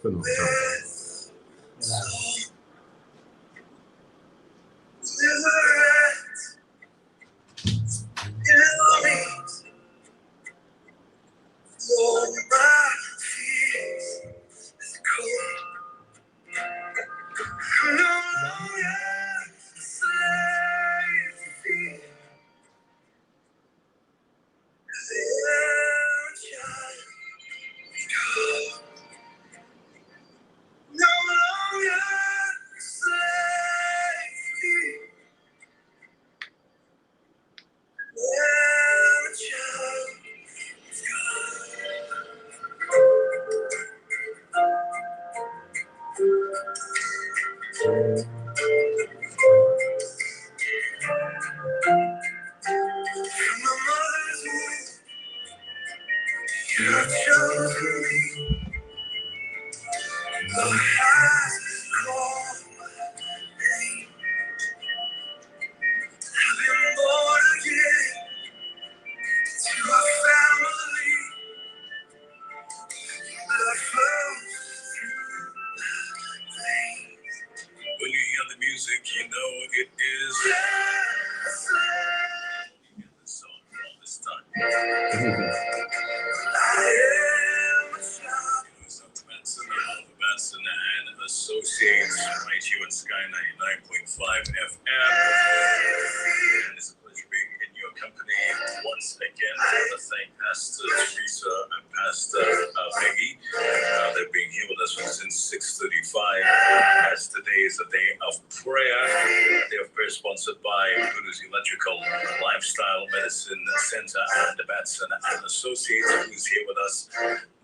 for now. Associates right here on Sky 99.5 FM. And it's a pleasure being in your company once again. I want to thank Pastor Teresa and Pastor Peggy. They've been here with us since 6:35. As today is a day of prayer. They are prayer sponsored by Buddha's Electrical Lifestyle Medicine Center and the Batson and Associates, who's here with us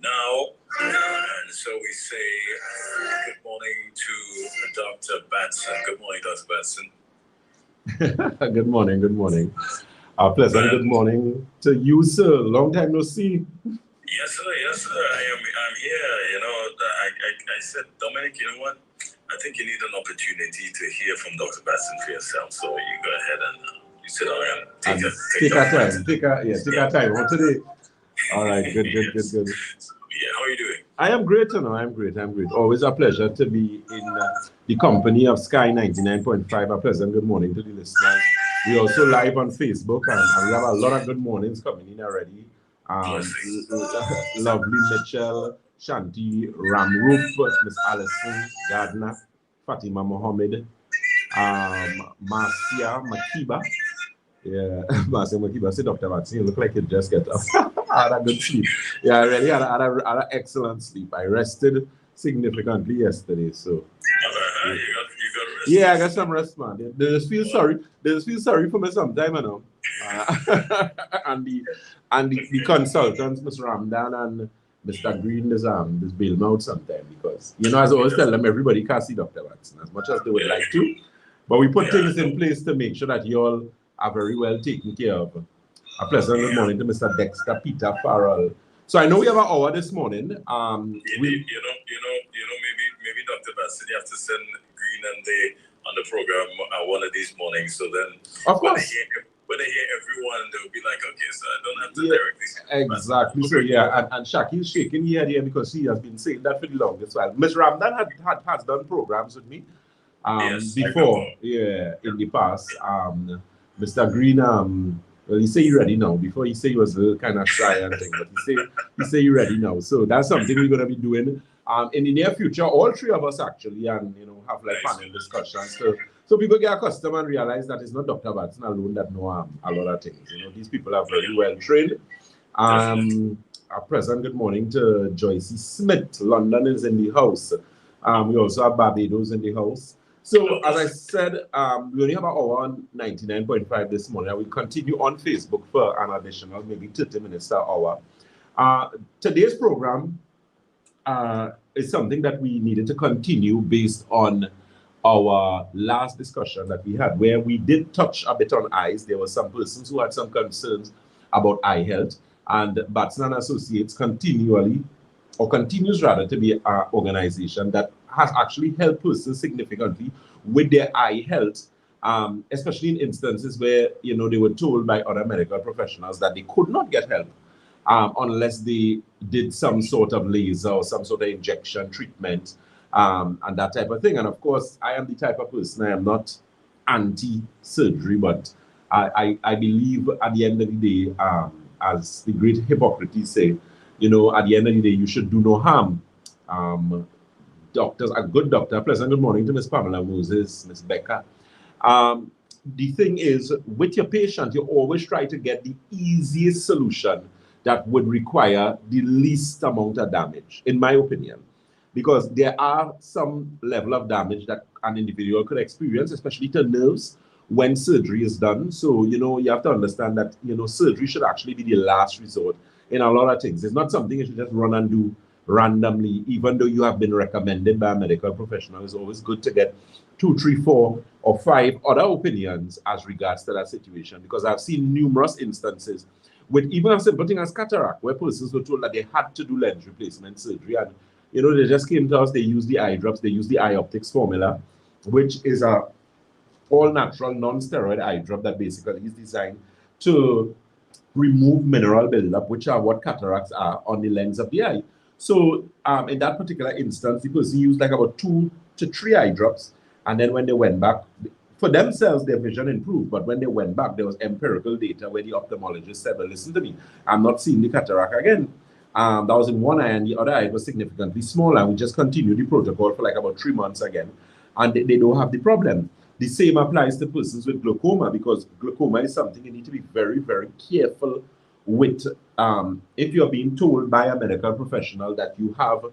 now. And so we say good morning to Dr. Batson. Good morning, Dr. Batson. Good morning, good morning. Pleasant good morning to you, sir. Long time no see. Yes, sir, yes, sir. I'm here. You know, I said, Dominic, you know what? I think you need an opportunity to hear from Dr. Batson for yourself. So you go ahead and you sit down and take our time. Take our time. What today? All right, good. Yeah, how are you doing? I am great, you know. I'm great. Always a pleasure to be in the company of Sky 99.5. A pleasant good morning to the listeners. We're also live on Facebook, and we have a lot of good mornings coming in already. Lovely Mitchell, Shanti, Ramrup, Miss Allison, Gardner, Fatima Mohammed, Marcia Makiba. Yeah, Marcia Makiba, say Dr. Watson, you look like you just get up. I had a good sleep. Yeah, I really had an excellent sleep. I rested significantly yesterday, so. You got rest? Yeah, I got some rest, man. They just feel sorry. They just feel sorry for me sometime, you know. And the consultants, Mr. Ramdan and Mr. Green, this bail me out sometime because, you know, as I always tell them, everybody can't see Dr. Watson as much as they would like to. But we put things in place to make sure that you all are very well taken care of. A pleasant good morning to Mr. Dexter Peter Farrell. So I know we have an hour this morning. Maybe Dr. Batson, you have to send Green and they on the program one of these mornings. So then, of course, when they hear everyone, they'll be like, okay, so I don't have to directly. Exactly. So yeah, and Shaki's shaking here because she has been saying that for the longest while. Ms. Ramdan has done programs with me before, in the past. Mr. Green, well, he say you ready now. Before he say he was a little kind of shy and thing, but he say you ready now. So that's something we're gonna be doing in the near future. All three of us actually, and you know, have like panel discussions. So people get accustomed and realize that it's not Dr. Batson alone that know a lot of things. You know, these people are very well trained. A pleasant good morning to Joyce Smith. London is in the house. We also have Barbados in the house. So, as I said, we only have an hour on 99.5 this morning. I will continue on Facebook for an additional maybe 30 minutes to an hour. Today's program is something that we needed to continue based on our last discussion that we had, where we did touch a bit on eyes. There were some persons who had some concerns about eye health, and Batson and Associates continues rather to be an organization that has actually helped persons significantly with their eye health, especially in instances where, you know, they were told by other medical professionals that they could not get help unless they did some sort of laser or some sort of injection treatment and that type of thing. And of course, I am the type of person, I am not anti-surgery, but I believe at the end of the day, as the great Hippocrates say, you know, at the end of the day, you should do no harm. Doctors, a good doctor, pleasant good morning to Miss Pamela Moses, Miss Becca. The thing is, with your patient, you always try to get the easiest solution that would require the least amount of damage, in my opinion. Because there are some level of damage that an individual could experience, especially to nerves, when surgery is done. So, you know, you have to understand that, you know, surgery should actually be the last resort in a lot of things. It's not something you should just run and do randomly, even though you have been recommended by a medical professional. It's always good to get 2, 3, 4, or 5 other opinions as regards to that situation, because I've seen numerous instances with even a simple thing as cataract, where persons were told that they had to do lens replacement surgery, and you know, they just came to us, they used the eye drops, they used the eye optics formula, which is a all-natural, non-steroid eye drop that basically is designed to remove mineral buildup, which are what cataracts are on the lens of the eye. So in that particular instance, the person used like about 2 to 3 eye drops, and then when they went back, for themselves, their vision improved, but when they went back, there was empirical data where the ophthalmologist said, well, listen to me, I'm not seeing the cataract again. That was in one eye, and the other eye was significantly smaller, and we just continued the protocol for like about 3 months again, and they don't have the problem. The same applies to persons with glaucoma, because glaucoma is something you need to be very, very careful with. If you're being told by a medical professional that you have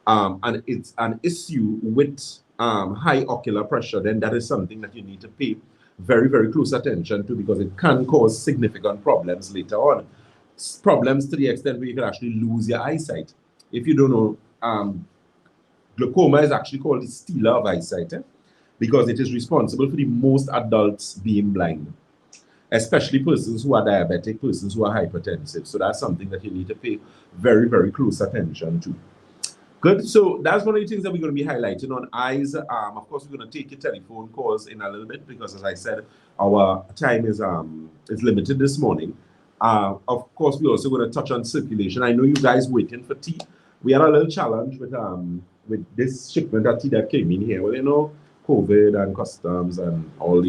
and it's an issue with high ocular pressure, then that is something that you need to pay very, very close attention to, because it can cause significant problems later on. Problems to the extent where you can actually lose your eyesight. If you don't know, glaucoma is actually called the stealer of eyesight, because it is responsible for the most adults being blind, especially persons who are diabetic, persons who are hypertensive. So that's something that you need to pay very, very close attention to. Good. So that's one of the things that we're going to be highlighting on eyes. Of course, we're going to take your telephone calls in a little bit, because, as I said, our time is limited this morning. Of course, we're also going to touch on circulation. I know you guys waiting for tea. We had a little challenge with this shipment of tea that came in here. Well, you know, COVID and customs and all,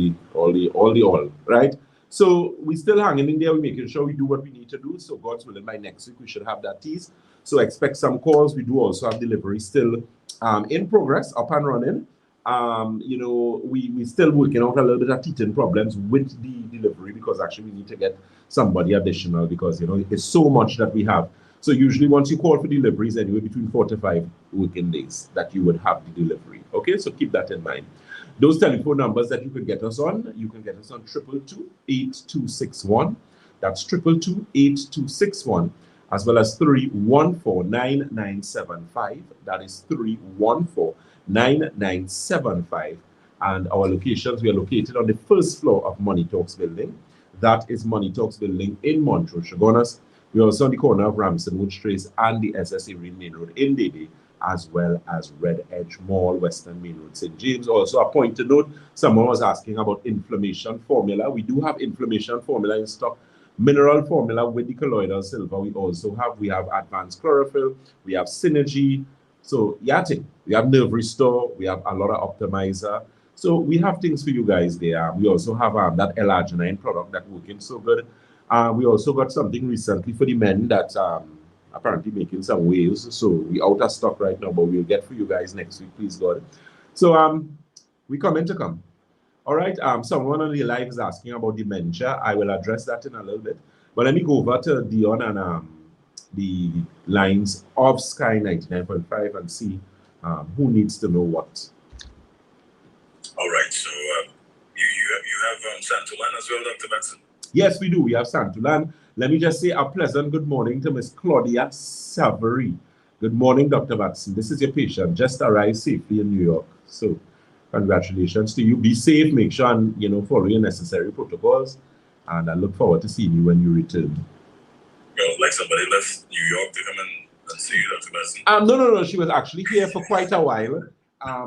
right? So we're still hanging in there. We're making sure we do what we need to do. So God's willing, by next week, we should have that teas. So expect some calls. We do also have delivery still in progress, up and running. You know, we're still working out a little bit of teething problems with the delivery, because actually we need to get somebody additional, because, you know, it's so much that we have. So usually once you call for deliveries, anywhere between 4 to 5 working days that you would have the delivery. Okay, so keep that in mind. Those telephone numbers that you can get us on, you can get us on 222-8261. That's 222-8261, as well as 314-9975. That is 314-9975. And our locations, we are located on the first floor of Money Talks building. That is Money Talks building in Montrose, Chagonas. We're also on the corner of Ramson Wood Trace and the SSA Ring Main Road in Dede, as well as Red Edge Mall, Western Main Road, St. James. Also, a point to note, someone was asking about inflammation formula. We do have inflammation formula in stock. Mineral formula with the colloidal silver. We have advanced chlorophyll. We have synergy. So, yeah, we have nerve restore. We have a lot of optimizer. So we have things for you guys there. We also have that L-arginine product that's working so good. We also got something recently for the men that apparently making some waves. So we out of stock right now, but we'll get for you guys next week, please God. So we come. All right. Someone on the live is asking about dementia. I will address that in a little bit. But let me go over to Dion and the lines of Sky 99.5 and see who needs to know what. All right. So you have Santulan as well, Dr. Batson? Yes, we do. We have Santulan. Let me just say a pleasant good morning to Miss Claudia Savory. Good morning, Dr. Batson. This is your patient. Just arrived safely in New York. So congratulations to you. Be safe. Make sure and, you know, follow your necessary protocols. And I look forward to seeing you when you return. Well, like somebody left New York to come and see you, Dr. Batson? No. She was actually here for quite a while.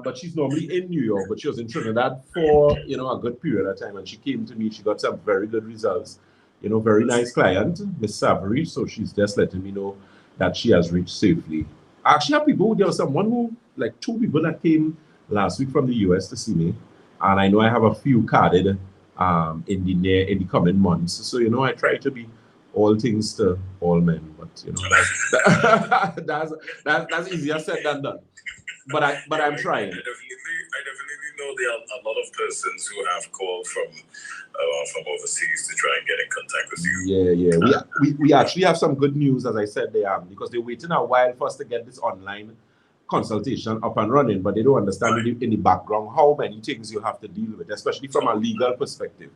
But she's normally in New York, but she was in Trinidad for, you know, a good period of time. And she came to me. She got some very good results. you know, very nice client, Miss Savory. So she's just letting me know that she has reached safely. I actually have people, there was someone who, like 2 people that came last week from the US to see me. And I know I have a few carded in the coming months. So, you know, I try to be all things to all men, but you know, that's easier said than done. But I'm trying. I definitely know there are a lot of persons who have called from overseas to try and get in contact with you. Yeah. We actually have some good news, as I said, because they're waiting a while for us to get this online consultation up and running, but they don't understand in the background how many things you have to deal with, especially from a legal perspective.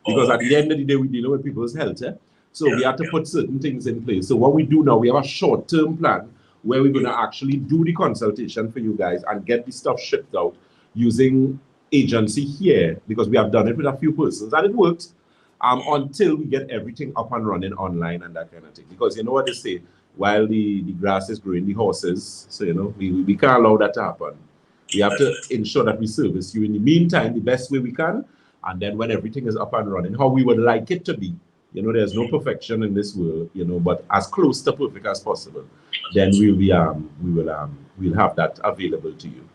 Because at the end of the day, we're dealing with people's health. So we have to put certain things in place. So what we do now, we have a short-term plan where we're going to actually do the consultation for you guys and get the stuff shipped out using agency here, because we have done it with a few persons and it works until we get everything up and running online and that kind of thing. Because you know what they say, while the grass is growing, the horses, so you know, we can't allow that to happen. We have to ensure that we service you in the meantime the best way we can, and then when everything is up and running, how we would like it to be. You know, there's no perfection in this world, you know, but as close to perfect as possible. Then we'll have that available to you.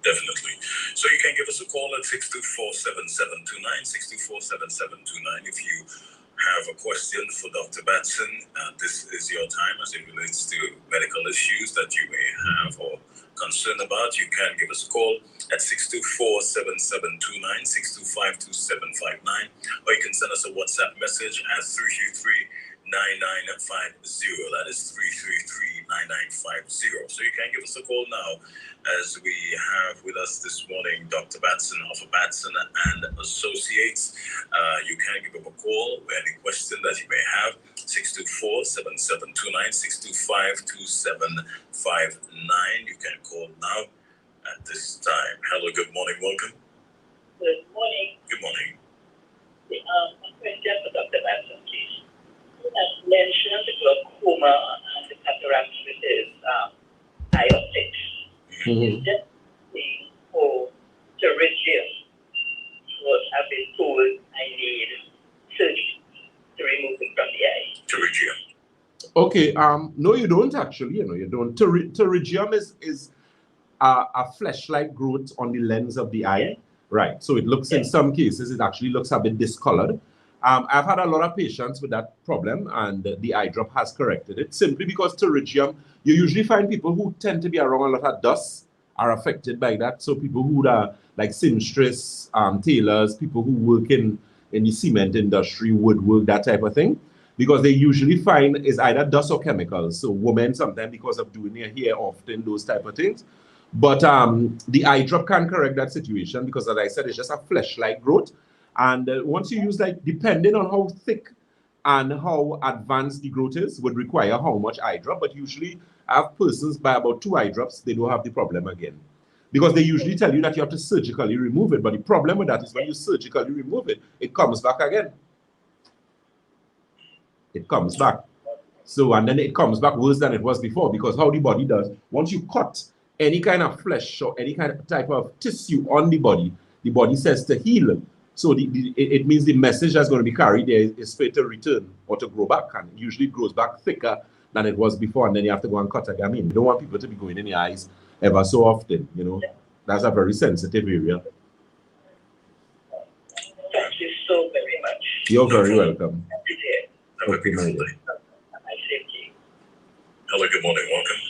Definitely. So you can give us a call at 624-7729, 624-7729 if you have a question for Dr. Batson. This is your time as it relates to medical issues that you may have or concern about. You can give us a call at 624-7729, 625-2759, or you can send us a WhatsApp message at 333-9950. That is 333-9950. So you can give us a call now, as we have with us this morning Dr. Batson of Batson and Associates. You can give up a call with any question that you may have. 624-7729, 625-2759. You can call now at this time. Hello, good morning, welcome. Good morning. Good morning. A question for Dr. Batson, please. You have mentioned the glaucoma and the cataract with his eye optics. Is that thing for pterygium? What I've been told I need surgery to remove it from the eye. Pterygium. Okay, no, you don't actually, you don't. Pterygium is a flesh-like growth on the lens of the eye. Right, so it looks, in some cases, it actually looks a bit discolored. I've had a lot of patients with that problem, and the eye drop has corrected it, simply because pterygium, you usually find people who tend to be around a lot of dust are affected by that. So people who are like seamstress, tailors, people who work in the cement industry, woodwork, that type of thing, because they usually find is either dust or chemicals. So women sometimes, because of doing their hair often, those type of things. But the eye drop can correct that situation, because, as I said, it's just a flesh-like growth. And once you use, like, depending on how thick and how advanced the growth is, would require how much eye drop. But usually, I have persons by about 2 eye drops, they don't have the problem again. Because they usually tell you that you have to surgically remove it. But the problem with that is when you surgically remove it, it comes back again. It comes back. So, and then it comes back worse than it was before, because how the body does, once you cut any kind of flesh or any kind of type of tissue on the body says to heal. So it means the message that's going to be carried there is for it to return or to grow back, and usually it grows back thicker than it was before, and then you have to go and cut again. I mean, you don't want people to be going in the eyes ever so often, you know. That's a very sensitive area. Thank you so very much. You're very welcome. Okay, my day. Hello, good morning, welcome.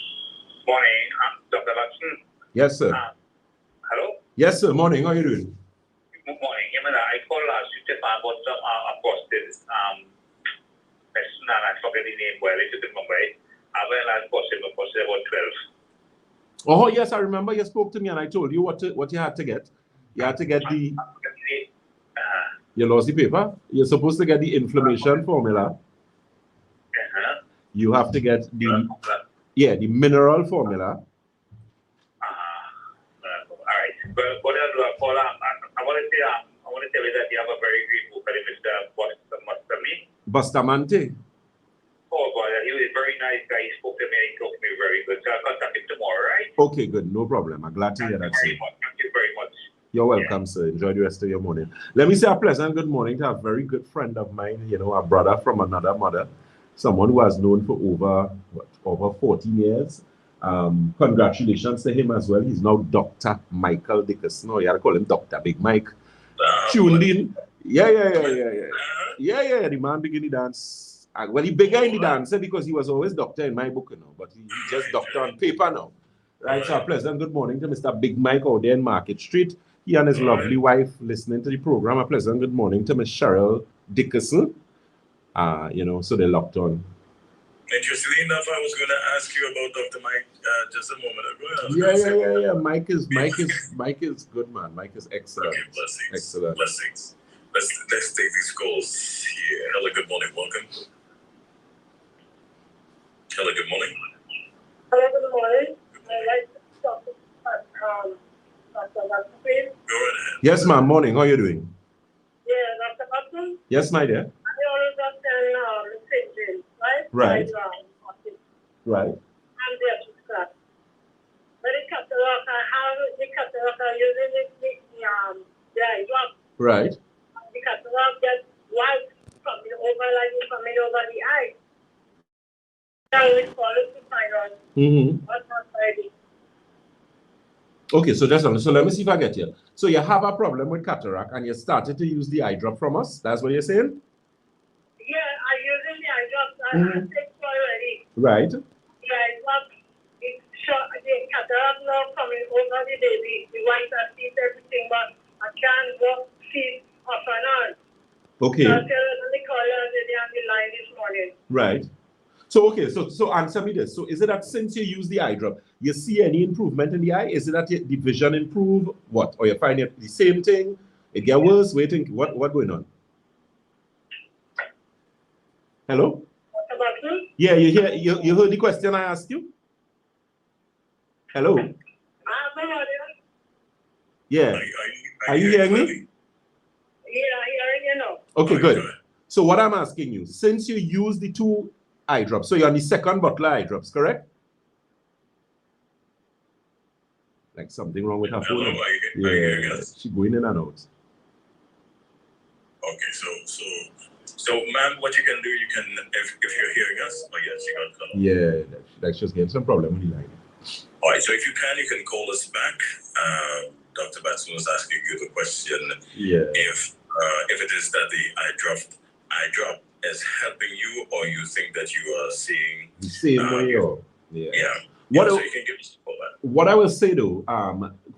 Morning, Dr. Batson. Yes, sir. Hello? Yes, sir. Morning. How are you doing? Good morning. I called last week to find out a posted person, and I forget the name, well, it's in Mumbai. I went and posted about 12. Oh, yes, I remember you spoke to me and I told you what you had to get. You had to get the... You lost the paper? You're supposed to get the inflammation formula. You have to get the... the mineral formula. All right. But what I'll do, I want to tell you that you have a very great book, Mr. Bustamante. Oh, boy, he was a very nice guy. He spoke to me and he talked to me very good. So I'll contact him tomorrow, right? Okay, good. No problem. I'm glad to hear that, sir. Thank you very much. You're welcome, sir. Enjoy the rest of your morning. Let me say a pleasant good morning to a very good friend of mine, you know, a brother from another mother, someone who has known for over 14 years. Congratulations to him as well. He's now Dr. Michael Dickerson. Oh, you gotta call him Dr. Big Mike. Tuned in. Yeah. The man begin to dance. Well, he began in the dance because he was always doctor in my book, you know, but he's just doctor on paper now. Right, so a pleasant good morning to Mr. Big Mike out there in Market Street. He and his lovely wife listening to the program. A pleasant good morning to Miss Cheryl Dickerson. You know, so they're locked on. Interestingly enough, I was going to ask you about Dr. Mike just a moment ago. Yeah. Mike is good, man. Mike is excellent. Okay, blessings. Excellent. Blessings. Let's take these calls here. Hello, good morning. Welcome. Hello, good morning. Hello, good morning. I'd like to talk to Dr. Watson. Go right ahead. Yes, ma'am. Morning. How are you doing? Yeah, Dr. Watson. Yes, my dear. I always got the St. James, right? Right. Right. I'm there to start. But the cataract, I have the cataract using the eye drop. Right. The cataract gets white coming over the eye. I will follow to find out what's not ready. Okay, so let me see if I get you. So you have a problem with cataract and you started to use the eye drop from us. That's what you're saying? Yeah, I'm using the eye drops. I take already. Right. The eye drop, it's short. The cataract now coming over the baby. The white I see everything, but I can't go see off and on. Okay. So I tell the caller on the line this morning. Right. So okay, so answer me this. So is it that since you use the eye drop, you see any improvement in the eye? Is it that the vision improve? What? Or you find it the same thing? It get worse? Waiting. What going on? Hello? Yeah, you heard the question I asked you? Hello? Yeah. Are you hearing me? Yeah, hearing you now. Okay, good. So what I'm asking you, since you use the two eye drops, so you're on the second bottle of eye drops, correct? Like something wrong with her phone. Hello, are you hearing us? She's going in and out. Okay, so ma'am, what you can do, you can, if you're hearing us, oh yes, you got cut off. Yeah, like she's getting some problem with the line. All right, so if you can call us back. Dr. Batson was asking you the question. Yeah. If it is that the eye drop is helping you, or you think that you are seeing the same way, or yeah. So you can give us a call back. What I will say though,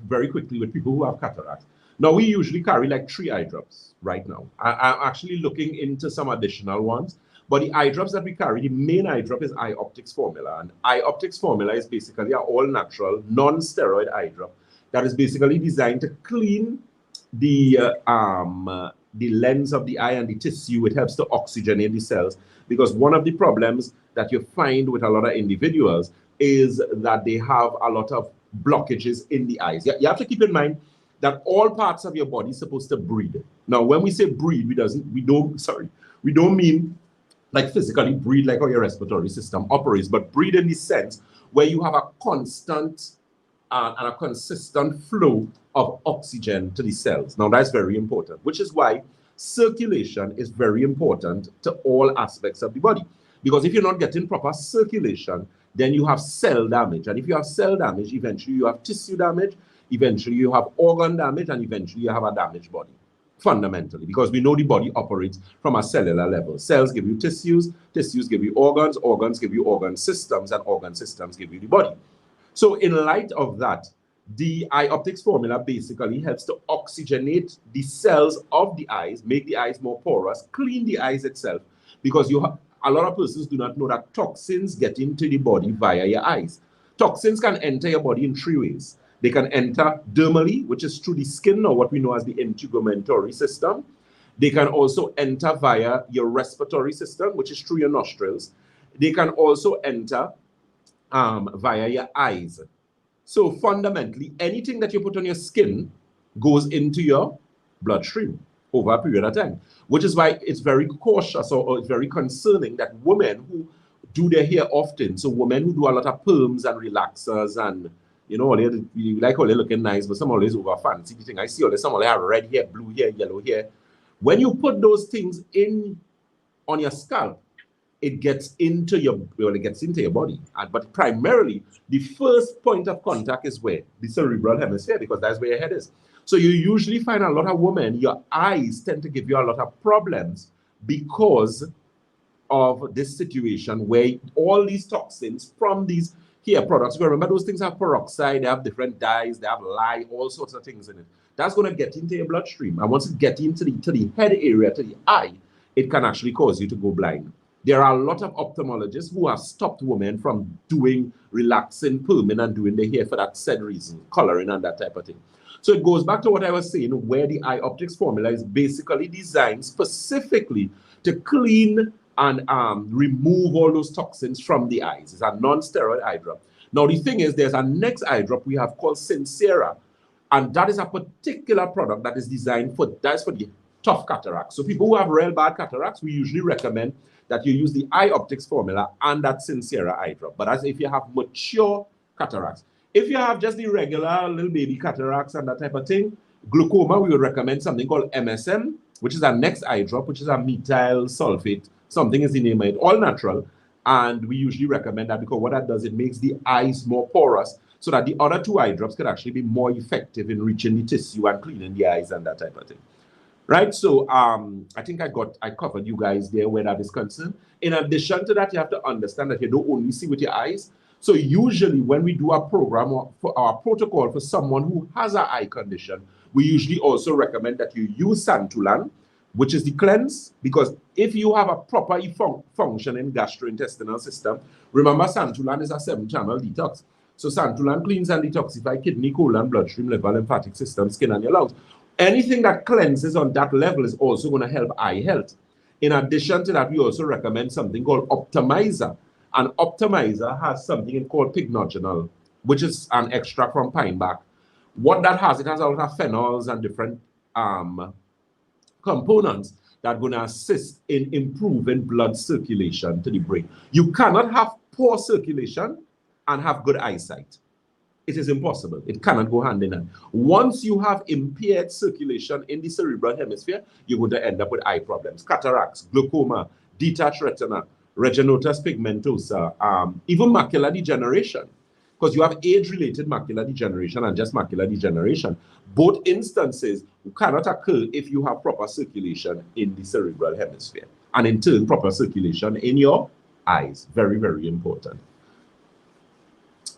very quickly with people who have cataracts. Now we usually carry like 3 eye drops right now. I'm actually looking into some additional ones, but the eye drops that we carry, the main eye drop is Eye Optics Formula, and Eye Optics Formula is basically an all-natural, non-steroid eye drop that is basically designed to clean the lens of the eye and the tissue. It helps to oxygenate the cells, because one of the problems that you find with a lot of individuals is that they have a lot of blockages in the eyes. You have to keep in mind that all parts of your body is supposed to breathe. Now, when we say breathe, we don't mean like physically breathe like how your respiratory system operates, but breathe in the sense where you have a constant and a consistent flow of oxygen to the cells. Now, that's very important, which is why circulation is very important to all aspects of the body. Because if you're not getting proper circulation, then you have cell damage. And if you have cell damage, eventually you have tissue damage, eventually you have organ damage, and eventually you have a damaged body, fundamentally, because we know the body operates from a cellular level. Cells give you tissues, tissues give you organs, organs give you organ systems, and organ systems give you the body. So in light of that, the Eye Optics Formula basically helps to oxygenate the cells of the eyes, make the eyes more porous, clean the eyes itself, because a lot of persons do not know that toxins get into the body via your eyes. Toxins can enter your body in 3 ways. They can enter dermally, which is through the skin, or what we know as the integumentary system. They can also enter via your respiratory system, which is through your nostrils. They can also enter via your eyes. So fundamentally, anything that you put on your skin goes into your bloodstream over a period of time, which is why it's very cautious or it's very concerning that women who do their hair often, so women who do a lot of perms and relaxers and You know, you like all they looking nice, but some always over fancy thing. I see all some have red here, blue here, yellow here. When you put those things in on your scalp, it gets into your body. But primarily, the first point of contact is where? The cerebral hemisphere, because that's where your head is. So you usually find a lot of women, your eyes tend to give you a lot of problems because of this situation where all these toxins from these hair products, remember those things have peroxide, they have different dyes, they have lye, all sorts of things in it. That's going to get into your bloodstream. And once it gets into the head area, to the eye, it can actually cause you to go blind. There are a lot of ophthalmologists who have stopped women from doing relaxing, perming, and doing the hair for that said reason, coloring and that type of thing. So it goes back to what I was saying, where the eye optics formula is basically designed specifically to clean and remove all those toxins from the eyes. It's a non-steroid eye drop. Now, the thing is, there's a next eye drop we have called Sincera, and that is a particular product that is designed for, that's for the tough cataracts. So people who have real bad cataracts, we usually recommend that you use the eye optics formula and that Sincera eye drop. But as if you have mature cataracts. If you have just the regular little baby cataracts and that type of thing, glaucoma, we would recommend something called MSM, which is our next eye drop, which is a methyl sulfate. Something is the name of it, all natural. And we usually recommend that because what that does, it makes the eyes more porous so that the other two eye drops could actually be more effective in reaching the tissue and cleaning the eyes and that type of thing. Right, so I think I covered you guys there where that is concerned. In addition to that, you have to understand that you don't only see with your eyes. So usually when we do a program or for our protocol for someone who has an eye condition, we usually also recommend that you use Santulan, which is the cleanse, because if you have a proper functioning gastrointestinal system, remember Santulan is a 7-channel detox. So Santulan cleans and detoxifies kidney, colon, bloodstream, liver, lymphatic system, skin, and your lungs. Anything that cleanses on that level is also going to help eye health. In addition to that, we also recommend something called Optimizer. And Optimizer has something called Pignogenol, which is an extract from pine bark. What that has, it has a lot of phenols and different components that are going to assist in improving blood circulation to the brain. You cannot have poor circulation and have good eyesight. It is impossible. It cannot go hand in hand. Once you have impaired circulation in the cerebral hemisphere, you're going to end up with eye problems, cataracts, glaucoma, detached retina, retinosis pigmentosa, even macular degeneration. Because you have age-related macular degeneration and just macular degeneration. Both instances cannot occur if you have proper circulation in the cerebral hemisphere. And in turn, proper circulation in your eyes. Very, very important.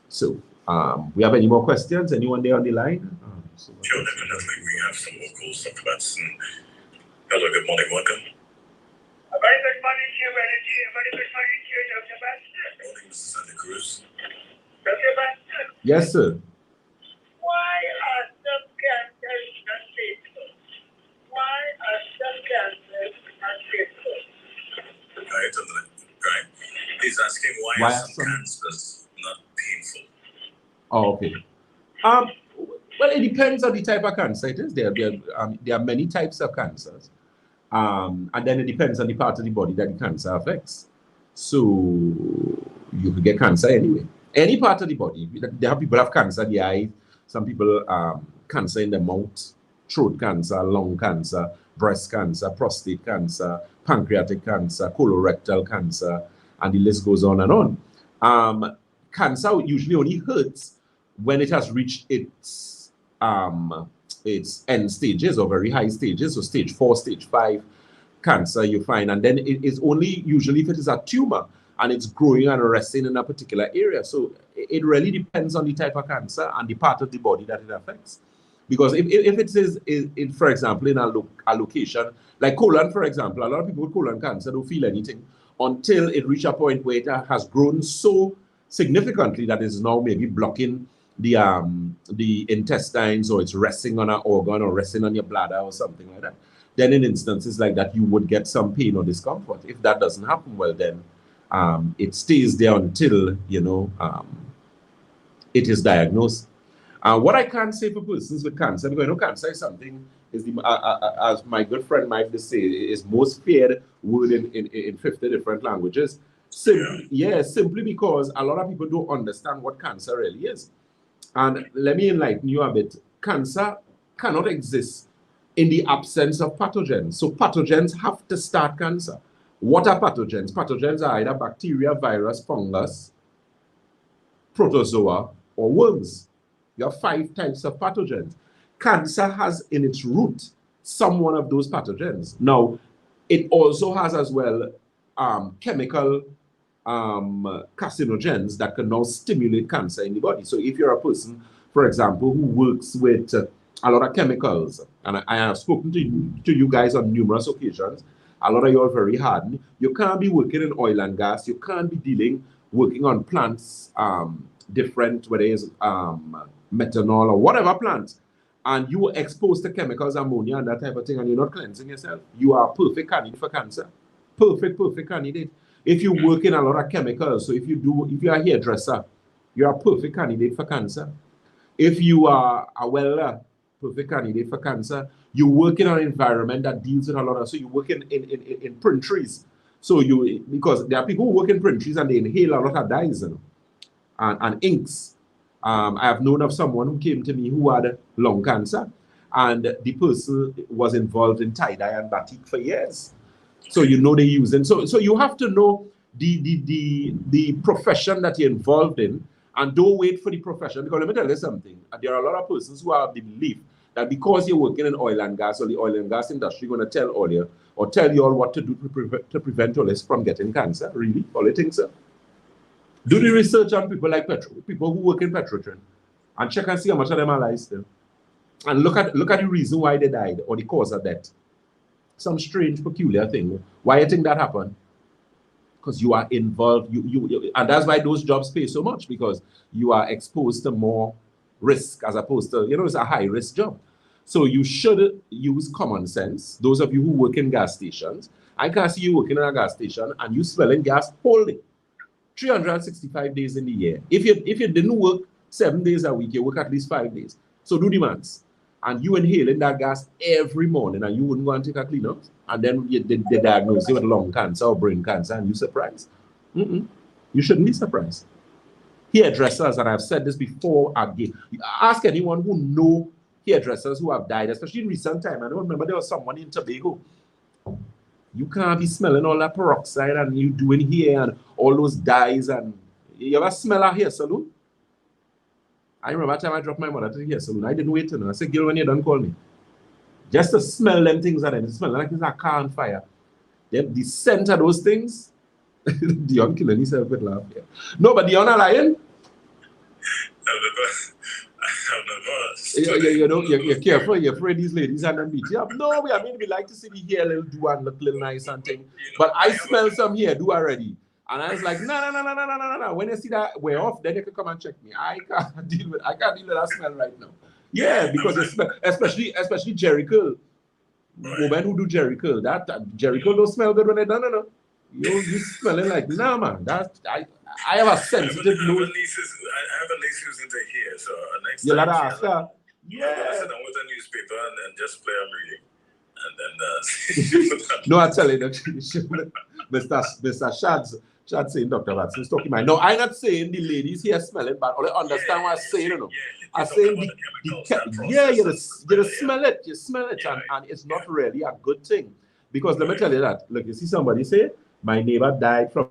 So, we have any more questions? Anyone there on the line? Sure, definitely. We have some more calls. Dr. Batson. Hello, good morning. Welcome. A very good morning to you, Reggie. A very good morning to you, Dr. Batson. Good morning, Mr. Santa Cruz. Dr. Batson. Yes, sir. Why are some cancers not fatal? Why are some cancers not fatal? Right. He's asking why are some cancers not painful? Oh, okay. Well, it depends on the type of cancer it is. There are many types of cancers. And then it depends on the part of the body that the cancer affects. So you could get cancer anyway. Any part of the body. There are people who have cancer in the eye. Some people cancer in the mouth, throat cancer, lung cancer, breast cancer, prostate cancer, pancreatic cancer, colorectal cancer, and the list goes on and on. Cancer usually only hurts when it has reached its end stages or very high stages, so stage 4, stage 5 cancer you find, and then it is only usually if it is a tumor and it's growing and resting in a particular area. So it really depends on the type of cancer and the part of the body that it affects. Because if it is, for example, in a location like colon, for example, a lot of people with colon cancer don't feel anything until it reaches a point where it has grown so significantly that it's now maybe blocking the intestines, or it's resting on an organ or resting on your bladder or something like that. Then in instances like that, you would get some pain or discomfort. If that doesn't happen, well then it stays there until, it is diagnosed. What I can say for persons with cancer, because cancer is something, as my good friend Mike would say, is most feared word in 50 different languages. Simply because a lot of people don't understand what cancer really is. And let me enlighten you a bit. Cancer cannot exist in the absence of pathogens. So pathogens have to start cancer. What are pathogens? Pathogens are either bacteria, virus, fungus, protozoa, or worms. You have 5 types of pathogens. Cancer has in its root some one of those pathogens. Now, it also has as well chemical carcinogens that can now stimulate cancer in the body. So if you're a person, for example, who works with a lot of chemicals, and I have spoken to you guys on numerous occasions, a lot of you are very hardened. You can't be working in oil and gas. You can't be working on plants, different, whether it's methanol or whatever plants, and you are exposed to chemicals, ammonia, and that type of thing, and you're not cleansing yourself. You are a perfect candidate for cancer. Perfect candidate. If you work in a lot of chemicals, so if you're a hairdresser, you're a perfect candidate for cancer. If you are a welder, perfect candidate for cancer. You work in an environment that deals with a lot of, so you work in print trees. So because there are people who work in print trees and they inhale a lot of dyes, and inks. I have known of someone who came to me who had lung cancer, and the person was involved in tie-dye and batik for years. So they use them. So you have to know the profession that you're involved in, and don't wait for the profession. Because let me tell you something. There are a lot of persons who have the belief that because you're working in oil and gas, or the oil and gas industry going to tell all you or tell you all what to do to prevent all this from getting cancer. Really? All you think so? Do the research on people like people who work in Petrotrin, and check and see how much of them are alive still. And look at the reason why they died or the cause of death. Some strange, peculiar thing. Why you think that happened? Because you are involved, and that's why those jobs pay so much, because you are exposed to more risk as opposed to, it's a high risk job. So you should use common sense. Those of you who work in gas stations, I can't see you working in a gas station and you smelling gas whole day, 365 days in the year. If you didn't work 7 days a week, you work at least 5 days. So do the maths. And you inhaling that gas every morning, and you wouldn't go and take a clean out, and then they diagnose you with lung cancer or brain cancer, and you're surprised. You shouldn't be surprised. Hairdressers, and I've said this before again, ask anyone who know hairdressers who have died, especially in recent time. I don't remember there was someone in Tobago. You can't be smelling all that peroxide and you doing hair and all those dyes. And you ever smell a hair salon? I remember the time I dropped my mother to the hair salon. I didn't wait to know. I said, girl, when you're done, call me. Just to smell them things, and it smell like it's a car on fire. The scent of those things, Dion killing himself with laugh. Yeah. No, but Dion are lying. You're careful. You're afraid these ladies are not beat you up. No, we like to see the hair little do and look little nice and thing. But I smell some hair do already. And I was like, no. When you see that we're off, then you can come and check me. I can't deal with that smell right now. Yeah, because you smell, especially Jerry curl. Women who do Jerry curl, that Jerry curl don't smell good when they're done. No. You smelling like, nah, man. I have a sensitive nose. I have a niece who's into hair, so next You'll time have to ask her. Yeah. Sit down with a newspaper and just play a reading. And then no, I tell you that Mr. Shad's saying Dr. Watson's talking about. No, I'm not saying the ladies here smelling bad. Or understand what I'm saying, you know. I'm saying you smell it. You smell it, and it's not really a good thing. Because let me tell you that. Look, you see somebody say, my neighbor died from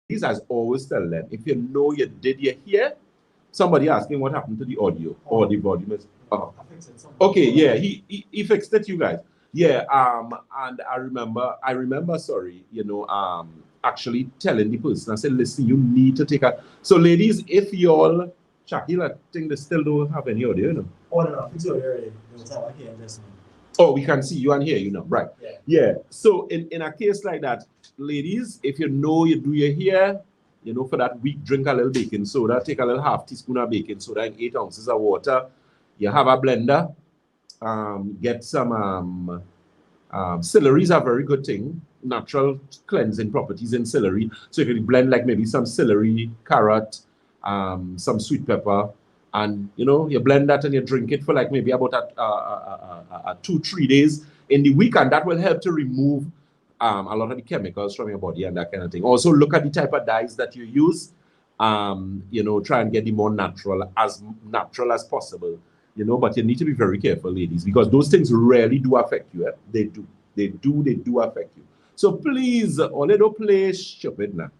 ladies, as always tell them, if you know you did your hair, somebody asking what happened to the audio or the volume is. Okay, yeah, he fixed it, you guys. Yeah, and I remember, sorry, actually telling the person, I said, listen, you need to take a. So, ladies, if y'all, Shakil, I think they still don't have any audio, Oh, no, fix it already. Oh, we can see you and hear you now, right? Yeah. Yeah. So, in a case like that, ladies, if you know you do your hair, for that week, drink a little baking soda, take a little half teaspoon of baking soda and 8 ounces of water. You have a blender, get some celery is a very good thing, natural cleansing properties in celery. So if you blend like maybe some celery, carrot, some sweet pepper, and you blend that and you drink it for like maybe about 2-3 days in the week, and that will help to remove a lot of the chemicals from your body and that kind of thing. Also look at the type of dyes that you use. Try and get the more natural as possible. But you need to be very careful, ladies, because those things really do affect you. They do affect you. So please, only don't play stupid now.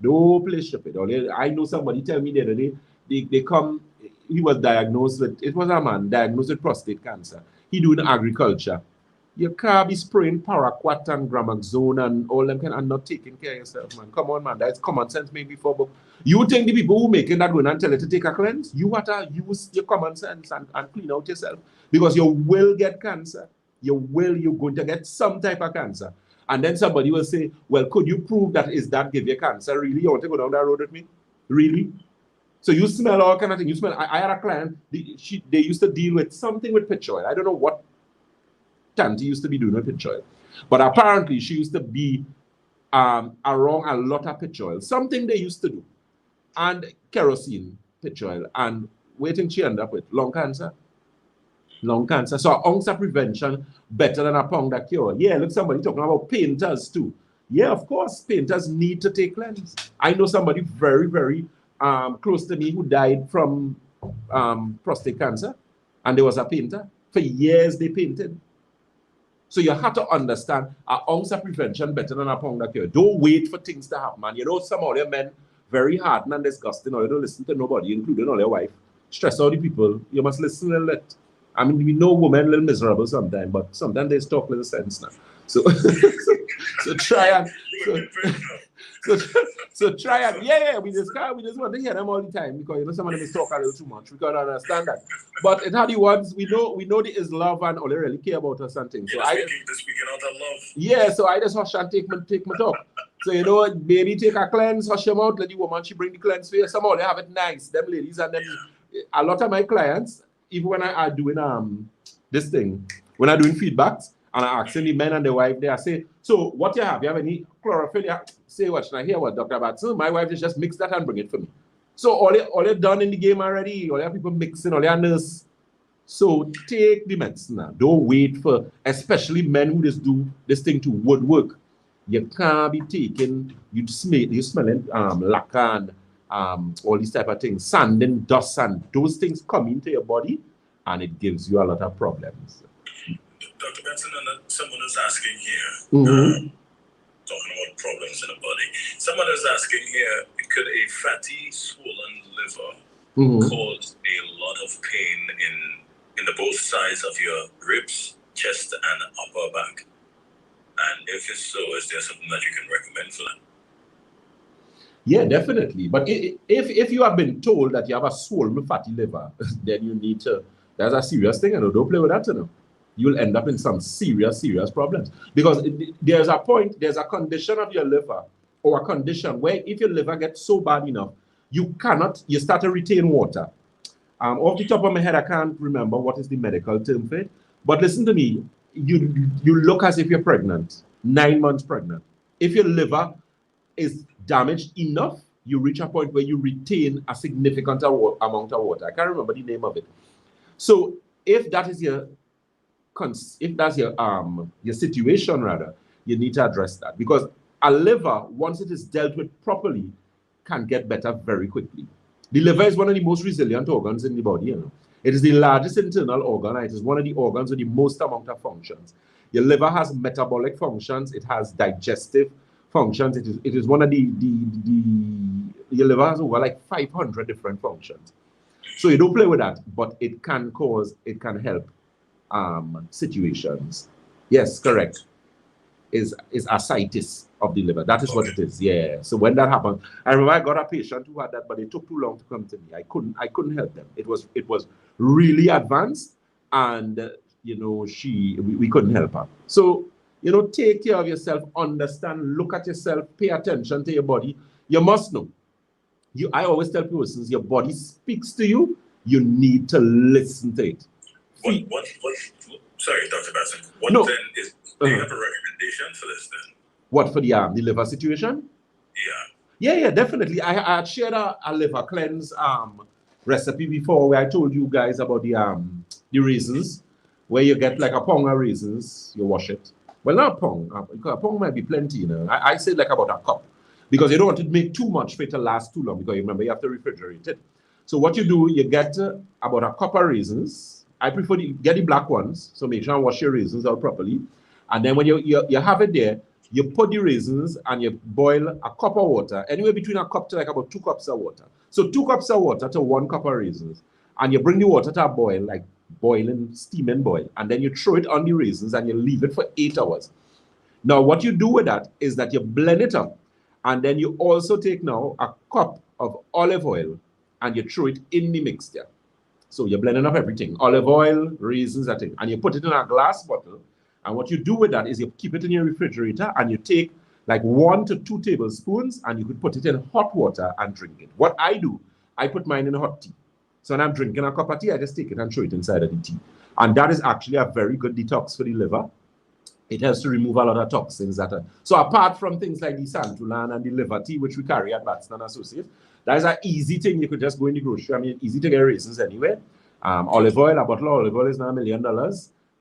Don't play stupid. I know somebody tell me the other day, they come, he was diagnosed with, it was a man diagnosed with prostate cancer. He doing agriculture. You can't be spraying paraquat and gramaxone and all them and not taking care of yourself, man. Come on, man. That's common sense maybe for, but you think the people who making that going and tell you to take a cleanse? You have to use your common sense and clean out yourself, because you will get cancer. You're going to get some type of cancer. And then somebody will say, well, could you prove that is that give you cancer? Really? You want to go down that road with me? Really? So you smell all kind of thing. You smell. I had a client, they used to deal with something with pitch oil. I don't know what Tanti used to be doing with pitch oil. But apparently she used to be around a lot of pitch oil. Something they used to do. And kerosene, pitch oil. And waiting she ended up with lung cancer. Lung cancer. So an ounce of prevention better than a pound of cure. Yeah, look, somebody talking about painters too. Yeah, of course, painters need to take cleanse. I know somebody very, very close to me who died from prostate cancer. And there was a painter. For years they painted. So you have to understand an ounce of prevention better than a pound of cure. Don't wait for things to happen, man. Some of your men very hardened and disgusting, or you don't listen to nobody, including all your wife. Stress all the people. You must listen a little. I mean, we know women a little miserable sometimes, but sometimes they talk a little sense now. So, so try and so try and we just want to hear them all the time, because some of them is talk a little too much. We can't understand that. But it had the ones we know the is love and all they really care about us and things. So speaking out of love. Yeah, so I just hush and take my talk. So baby take a cleanse, hush them out, let the woman she bring the cleanse for you. Some of them have it nice, them ladies, and then a lot of my clients, even when I are doing this thing, when I'm doing feedbacks and I asking the men and the wife, they say, so what you have? You have any chlorophyll? Say what? Should I hear what Dr. Batson? My wife just mix that and bring it for me. So all they done in the game already, all your people mixing, all your nurse. So take the medicine now. Don't wait for, especially men who just do this thing to woodwork. You can't be taking, you smelling lacquer and all these type of things, sand and dust, and those things come into your body and it gives you a lot of problems. Dr. Benson, someone is asking here, talking about problems in the body. Someone is asking here, could a fatty, swollen liver cause a lot of pain in the both sides of your ribs, chest, and upper back? And if it's so, is there something that you can recommend for that? Yeah, definitely. But if you have been told that you have a swollen fatty liver, then you need to, that's a serious thing, and don't play with that, You'll end up in some serious problems. Because there's a condition of your liver, or a condition where if your liver gets so bad enough, you start to retain water. Off the top of my head, I can't remember what is the medical term for it. But listen to me, you look as if you're pregnant, 9 months pregnant. If your liver is damaged enough, you reach a point where you retain a significant amount of water. I can't remember the name of it. So if that is your situation, rather, you need to address that, because a liver, once it is dealt with properly, can get better very quickly. The liver is one of the most resilient organs in the body. It is the largest internal organ. It is one of the organs with the most amount of functions. Your liver has metabolic functions. It has digestive functions. It is one of your liver has over like 500 different functions. So you don't play with that, but it can help situations. Yes, correct. Is ascites of the liver. That is what it is. Yeah. So when that happened, I remember I got a patient who had that, but it took too long to come to me. I couldn't help them. It was really advanced, and we couldn't help her. So take care of yourself, understand, look at yourself, pay attention to your body. You must know. I always tell persons, your body speaks to you. You need to listen to it. What sorry, Dr. Batson. Do you have a recommendation for this then? What, for the liver situation? Yeah, definitely. I had shared a liver cleanse recipe before, where I told you guys about the raisins, where you get like a pound of raisins, you wash it. Well, not a pound. A pound might be plenty. I say like about a cup, because you don't want to make too much for it to last too long, because remember you have to refrigerate it. So what you do, you get about a cup of raisins. I prefer to get the black ones, so make sure and wash your raisins out properly. And then when you have it there, you put the raisins and you boil a cup of water, anywhere between a cup to like about 2 cups of water. So 2 cups of water to 1 cup of raisins. And you bring the water to a boil, like boiling, steaming boil. And then you throw it on the raisins and you leave it for 8 hours. Now, what you do with that is that you blend it up. And then you also take now a cup of olive oil and you throw it in the mixture. So you're blending up everything, olive oil, raisins, that thing. And you put it in a glass bottle. And what you do with that is you keep it in your refrigerator and you take like 1 to 2 tablespoons and you could put it in hot water and drink it. What I do, I put mine in hot tea. So when I'm drinking a cup of tea, I just take it and throw it inside of the tea. And that is actually a very good detox for the liver. It helps to remove a lot of toxins. So apart from things like the santulan and the liver tea, which we carry at Batson & Associates, that is an easy thing. You could just go in the grocery. I mean, easy to get raisins anywhere. Olive oil, a bottle of olive oil is now $1 million.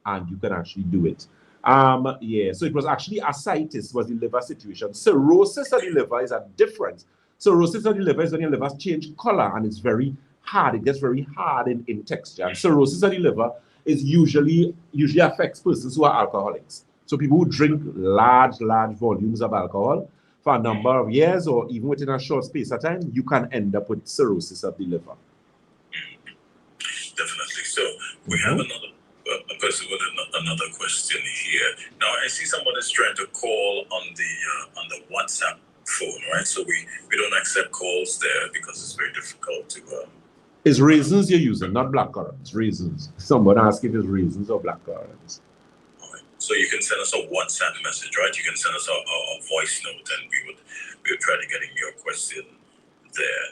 And you can actually do it. So it was actually ascites was the liver situation. Cirrhosis of the liver is a difference. Cirrhosis of the liver is when your liver change color and it's very hard. It gets very hard in texture. And cirrhosis of the liver is usually affects persons who are alcoholics. So people who drink large volumes of alcohol for a number of years or even within a short space of time, you can end up with cirrhosis of the liver. Definitely. So we have a person with another question here. Now I see someone is trying to call on the WhatsApp phone, right? So we don't accept calls there because it's very difficult to. It's raisins you're using, not blackcurrants. Raisins. Someone asked if it's raisins or blackcurrants. All right. So you can send us a WhatsApp message, right? You can send us a voice note, and we would try to get in your question there.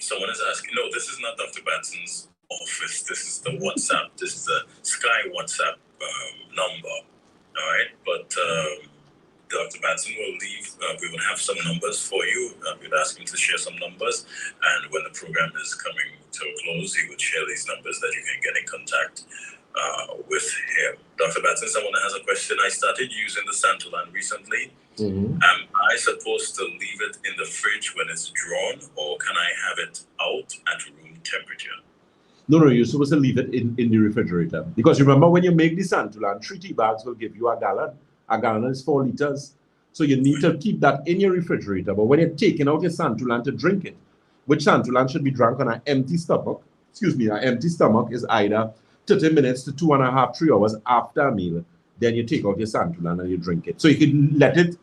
Someone is asking. No, this is not Dr. Batson's office. This is the WhatsApp. This is the Sky WhatsApp number. All right, but Dr. Batson will leave. We will have some numbers for you. We'd ask him to share some numbers, and when the program is coming to a close, he would share these numbers that you can get in contact with him. Dr. Batson, someone has a question. I started using the Santulan recently. Am I supposed to leave it in the fridge when it's drawn, or can I have it out at room temperature? No, you're supposed to leave it in the refrigerator. Because remember, when you make the Santulan, 3 tea bags will give you a gallon. A gallon is 4 liters. So you need to keep that in your refrigerator. But when you're taking out your Santulan to drink it, which Santulan should be drunk on an empty stomach, an empty stomach is either 30 minutes to 2.5, 3 hours after a meal. Then you take out your Santulan and you drink it. So you can let it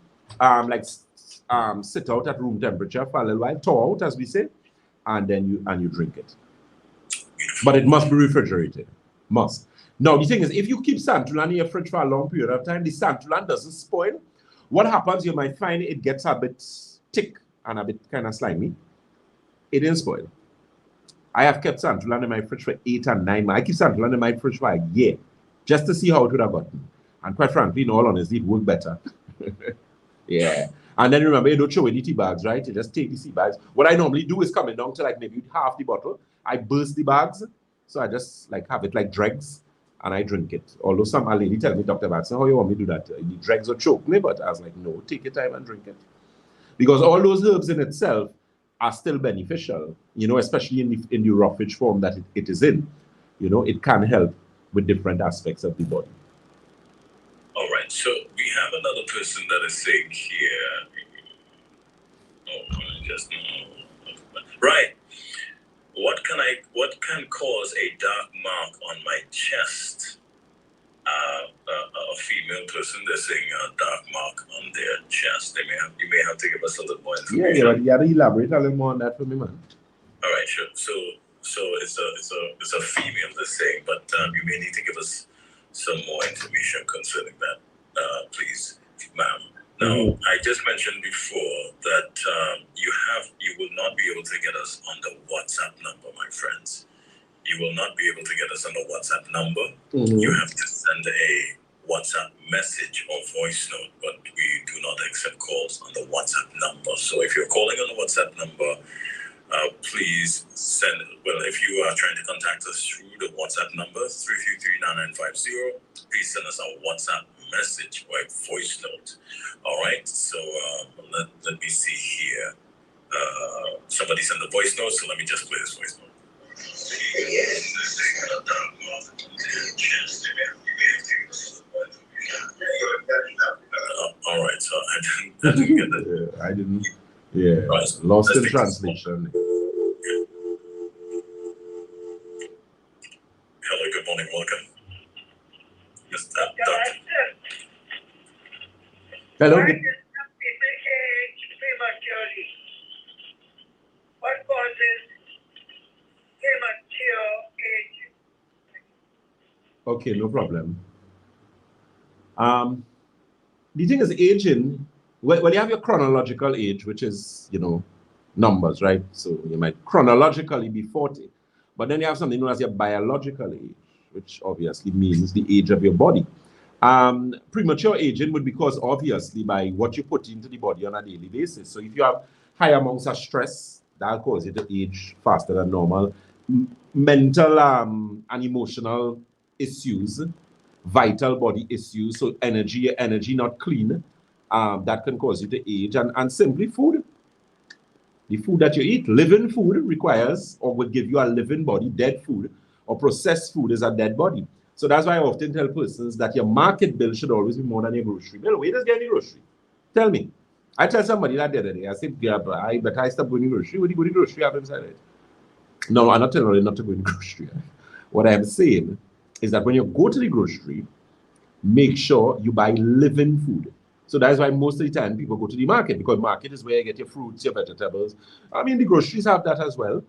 sit out at room temperature for a little while, thaw out, as we say, and then you drink it. But it must be refrigerated. Must. Now, the thing is, if you keep Santulan in your fridge for a long period of time, the Santulan doesn't spoil. What happens, you might find it gets a bit thick and a bit kind of slimy. It didn't spoil. I have kept Santulan in my fridge for 8 and 9 months. I keep Santulan in my fridge for a year just to see how it would have gotten. And quite frankly, in all honesty, it worked better. Yeah. And then remember, you don't throw away the tea bags, right? You just take the tea bags. What I normally do is coming down to like maybe half the bottle. I burst the bags. So I just like have it like dregs and I drink it. Although some lady tell me, Dr. Batson, how you want me to do that? The dregs will choke me, but I was like, no, take your time and drink it. Because all those herbs in itself are still beneficial, especially in the roughage form that it is in. It can help with different aspects of the body. All right. So we have another person that is saying here. Oh, just right. What can cause a dark mark on my chest? A female person, they're saying a dark mark on their chest. You may have to give us a little more information. Yeah, but you gotta elaborate a little more on that for me, man. All right, sure. So it's a female that's saying, but you may need to give us some more information concerning that, please, ma'am. Now, I just mentioned before that you will not be able to get us on the WhatsApp number, my friends. You will not be able to get us on the WhatsApp number. You have to send a WhatsApp message or voice note, but we do not accept calls on the WhatsApp number. So if you're calling on the WhatsApp number, please send, if you are trying to contact us through the WhatsApp number, 333-9950, please send us a WhatsApp message or a voice note. All right, so let me see here. Somebody sent a voice note, so let me just play this voice note. All right, so I didn't get that. Yeah, I didn't. Yeah, right, lost in translation. Hello, good morning, welcome. Mr. Doctor. Hello. Why does some people age prematurely? What causes premature aging? Okay, no problem. The thing is, aging, well, you have your chronological age, which is, numbers, right? So you might chronologically be 40, but then you have something known as your biological age, which obviously means the age of your body. Premature aging would be caused obviously by what you put into the body on a daily basis. So if you have high amounts of stress, that'll cause you to age faster than normal. Mental and emotional issues, vital body issues, so energy not clean, that can cause you to age, and simply food. The food that you eat, living food requires or will give you a living body. Dead food or processed food is a dead body. So that's why I often tell persons that your market bill should always be more than your grocery bill. Where does get any grocery? Tell me. I tell somebody that the other day, I said, yeah, but I stopped going to grocery. What do you go to grocery have inside it? No, I'm not telling you not to go to grocery. What I'm saying is that when you go to the grocery, make sure you buy living food. So that's why most of the time people go to the market, because market is where you get your fruits, your vegetables. I mean, the groceries have that as well.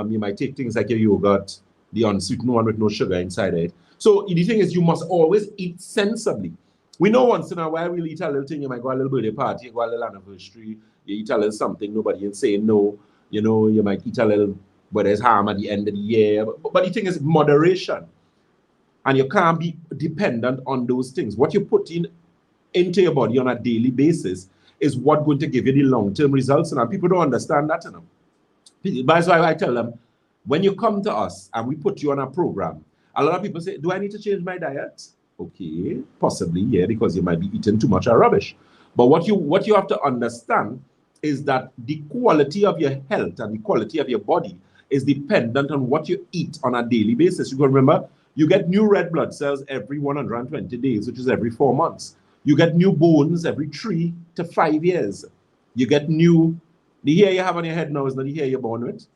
You might take things like your yogurt, the unsweetened one with no sugar inside it. So the thing is, you must always eat sensibly. We know once in a while we'll eat a little thing. You might go a little birthday party, you go a little anniversary, you eat a little something, nobody is saying no. You might eat a little, but there's harm at the end of the year. But the thing is moderation. And you can't be dependent on those things. What you put into your body on a daily basis is what's going to give you the long-term results. And people don't understand that. That's why I tell them, when you come to us and we put you on a program, a lot of people say, do I need to change my diet? Okay, possibly, yeah, because you might be eating too much of rubbish. But what you have to understand is that the quality of your health and the quality of your body is dependent on what you eat on a daily basis. You can remember, you get new red blood cells every 120 days, which is every 4 months. You get new bones every 3 to 5 years. You get the hair you have on your head now is not the hair you're born with.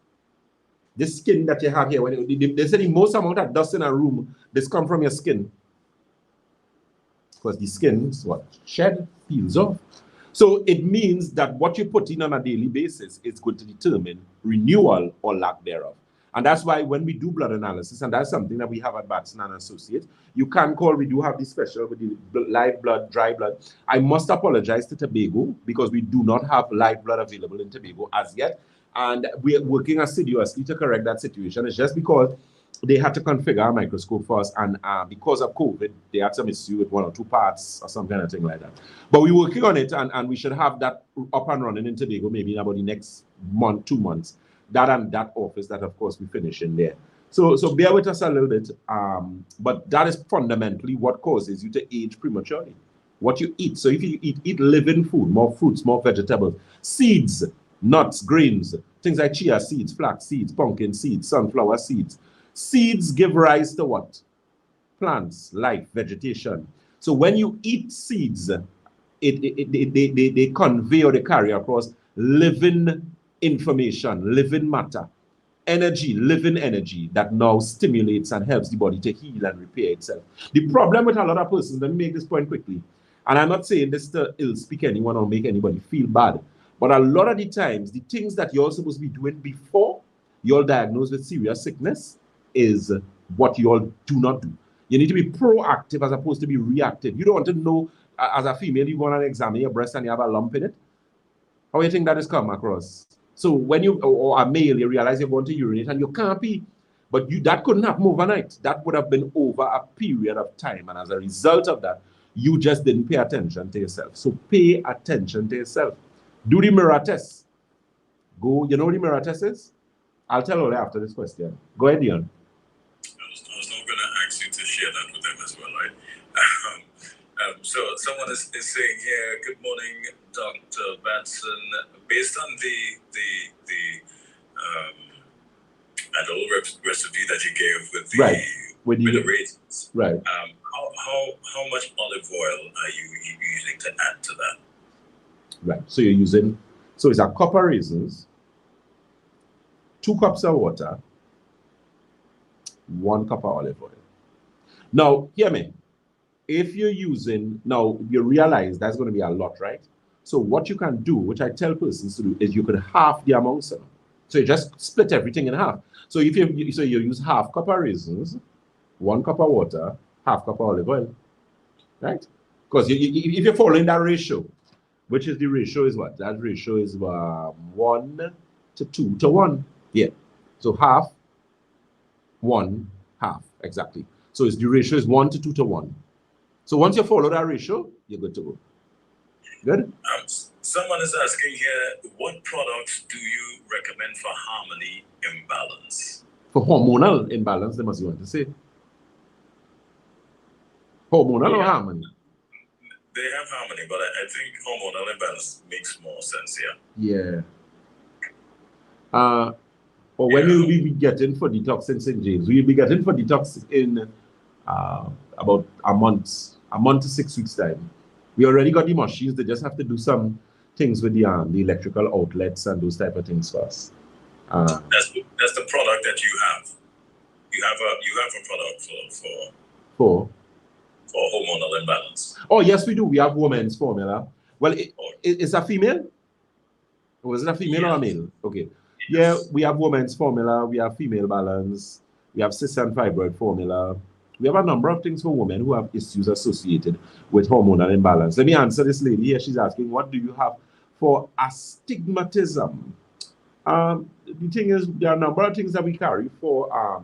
The skin that you have here, they say the most amount of dust in a room, this comes from your skin. Because the skin is what? Shed, peels off. So it means that what you put in on a daily basis is going to determine renewal or lack thereof. And that's why when we do blood analysis, and that's something that we have at Batson and Associates, you can call, we do have the special with the live blood, dry blood. I must apologize to Tobago because we do not have live blood available in Tobago as yet. And we are working assiduously to correct that situation. It's just because they had to configure a microscope for us, and because of COVID, they had some issue with 1 or 2 parts or some kind of thing like that. But we're working on it, and we should have that up and running in Tobago maybe in about the next month, 2 months. That and that office that, of course, we finish in there. So bear with us a little bit, but that is fundamentally what causes you to age prematurely. What you eat. So if you eat living food, more fruits, more vegetables, seeds, nuts, grains, things like chia seeds, flax seeds, pumpkin seeds, sunflower seeds. Seeds give rise to what? Plants, life, vegetation. So when you eat seeds, they convey or they carry across living information, living matter, energy, living energy that now stimulates and helps the body to heal and repair itself. The problem with a lot of persons, let me make this point quickly, and I'm not saying this to ill speak anyone or make anybody feel bad, but a lot of the times, the things that you're supposed to be doing before you're diagnosed with serious sickness is what you all do not do. You need to be proactive as opposed to be reactive. You don't want to know, as a female, you go on and examine your breast and you have a lump in it. How do you think that is come across? So when you, or a male, you realize you're going to urinate and you can't pee. But that couldn't happen overnight. That would have been over a period of time. And as a result of that, you just didn't pay attention to yourself. So pay attention to yourself. Do the mirror test. Go, you know what the mirror test is? I'll tell you after this question. Go ahead, Dion. I was not going to ask you to share that with them as well, right? So someone is saying here, good morning, Dr. Batson. Based on the adult recipe that you gave with the raisins, right? How much olive oil are you using to add to that? Right. So you're using, so it's a cup of raisins, 2 cups of water, 1 cup of olive oil. Now, hear me. If you're using, now you realize that's going to be a lot, right? So what you can do, which I tell persons to do, is you could half the amount. So you just split everything in half. So if you use half cup of raisins, 1 cup of water, half cup of olive oil, right? Because if you're following that ratio, which is the ratio is what? That ratio is 1 to 2 to 1. Yeah. So half, 1, half, exactly. So the ratio is 1 to 2 to 1. So once you follow that ratio, you're good to go. Good? Someone is asking here, what products do you recommend for harmony imbalance? For hormonal imbalance, they must want to say. Hormonal or harmony? They have harmony, but I think hormonal imbalance makes more sense here. Yeah. Or when will we be getting for detox in St. James? We'll be getting for detox in about a month to 6 weeks time. We already got the machines. They just have to do some things with the electrical outlets and those type of things for us. That's the product that you have. You have a product for hormonal imbalance. Oh yes, we do. We have women's formula. Well, it's a female. Was it a female or a male? Okay. Yeah, we have women's formula. We have female balance. We have cyst and fibroid formula. We have a number of things for women who have issues associated with hormonal imbalance. Let me answer this lady here. She's asking, what do you have for astigmatism? The thing is, there are a number of things that we carry for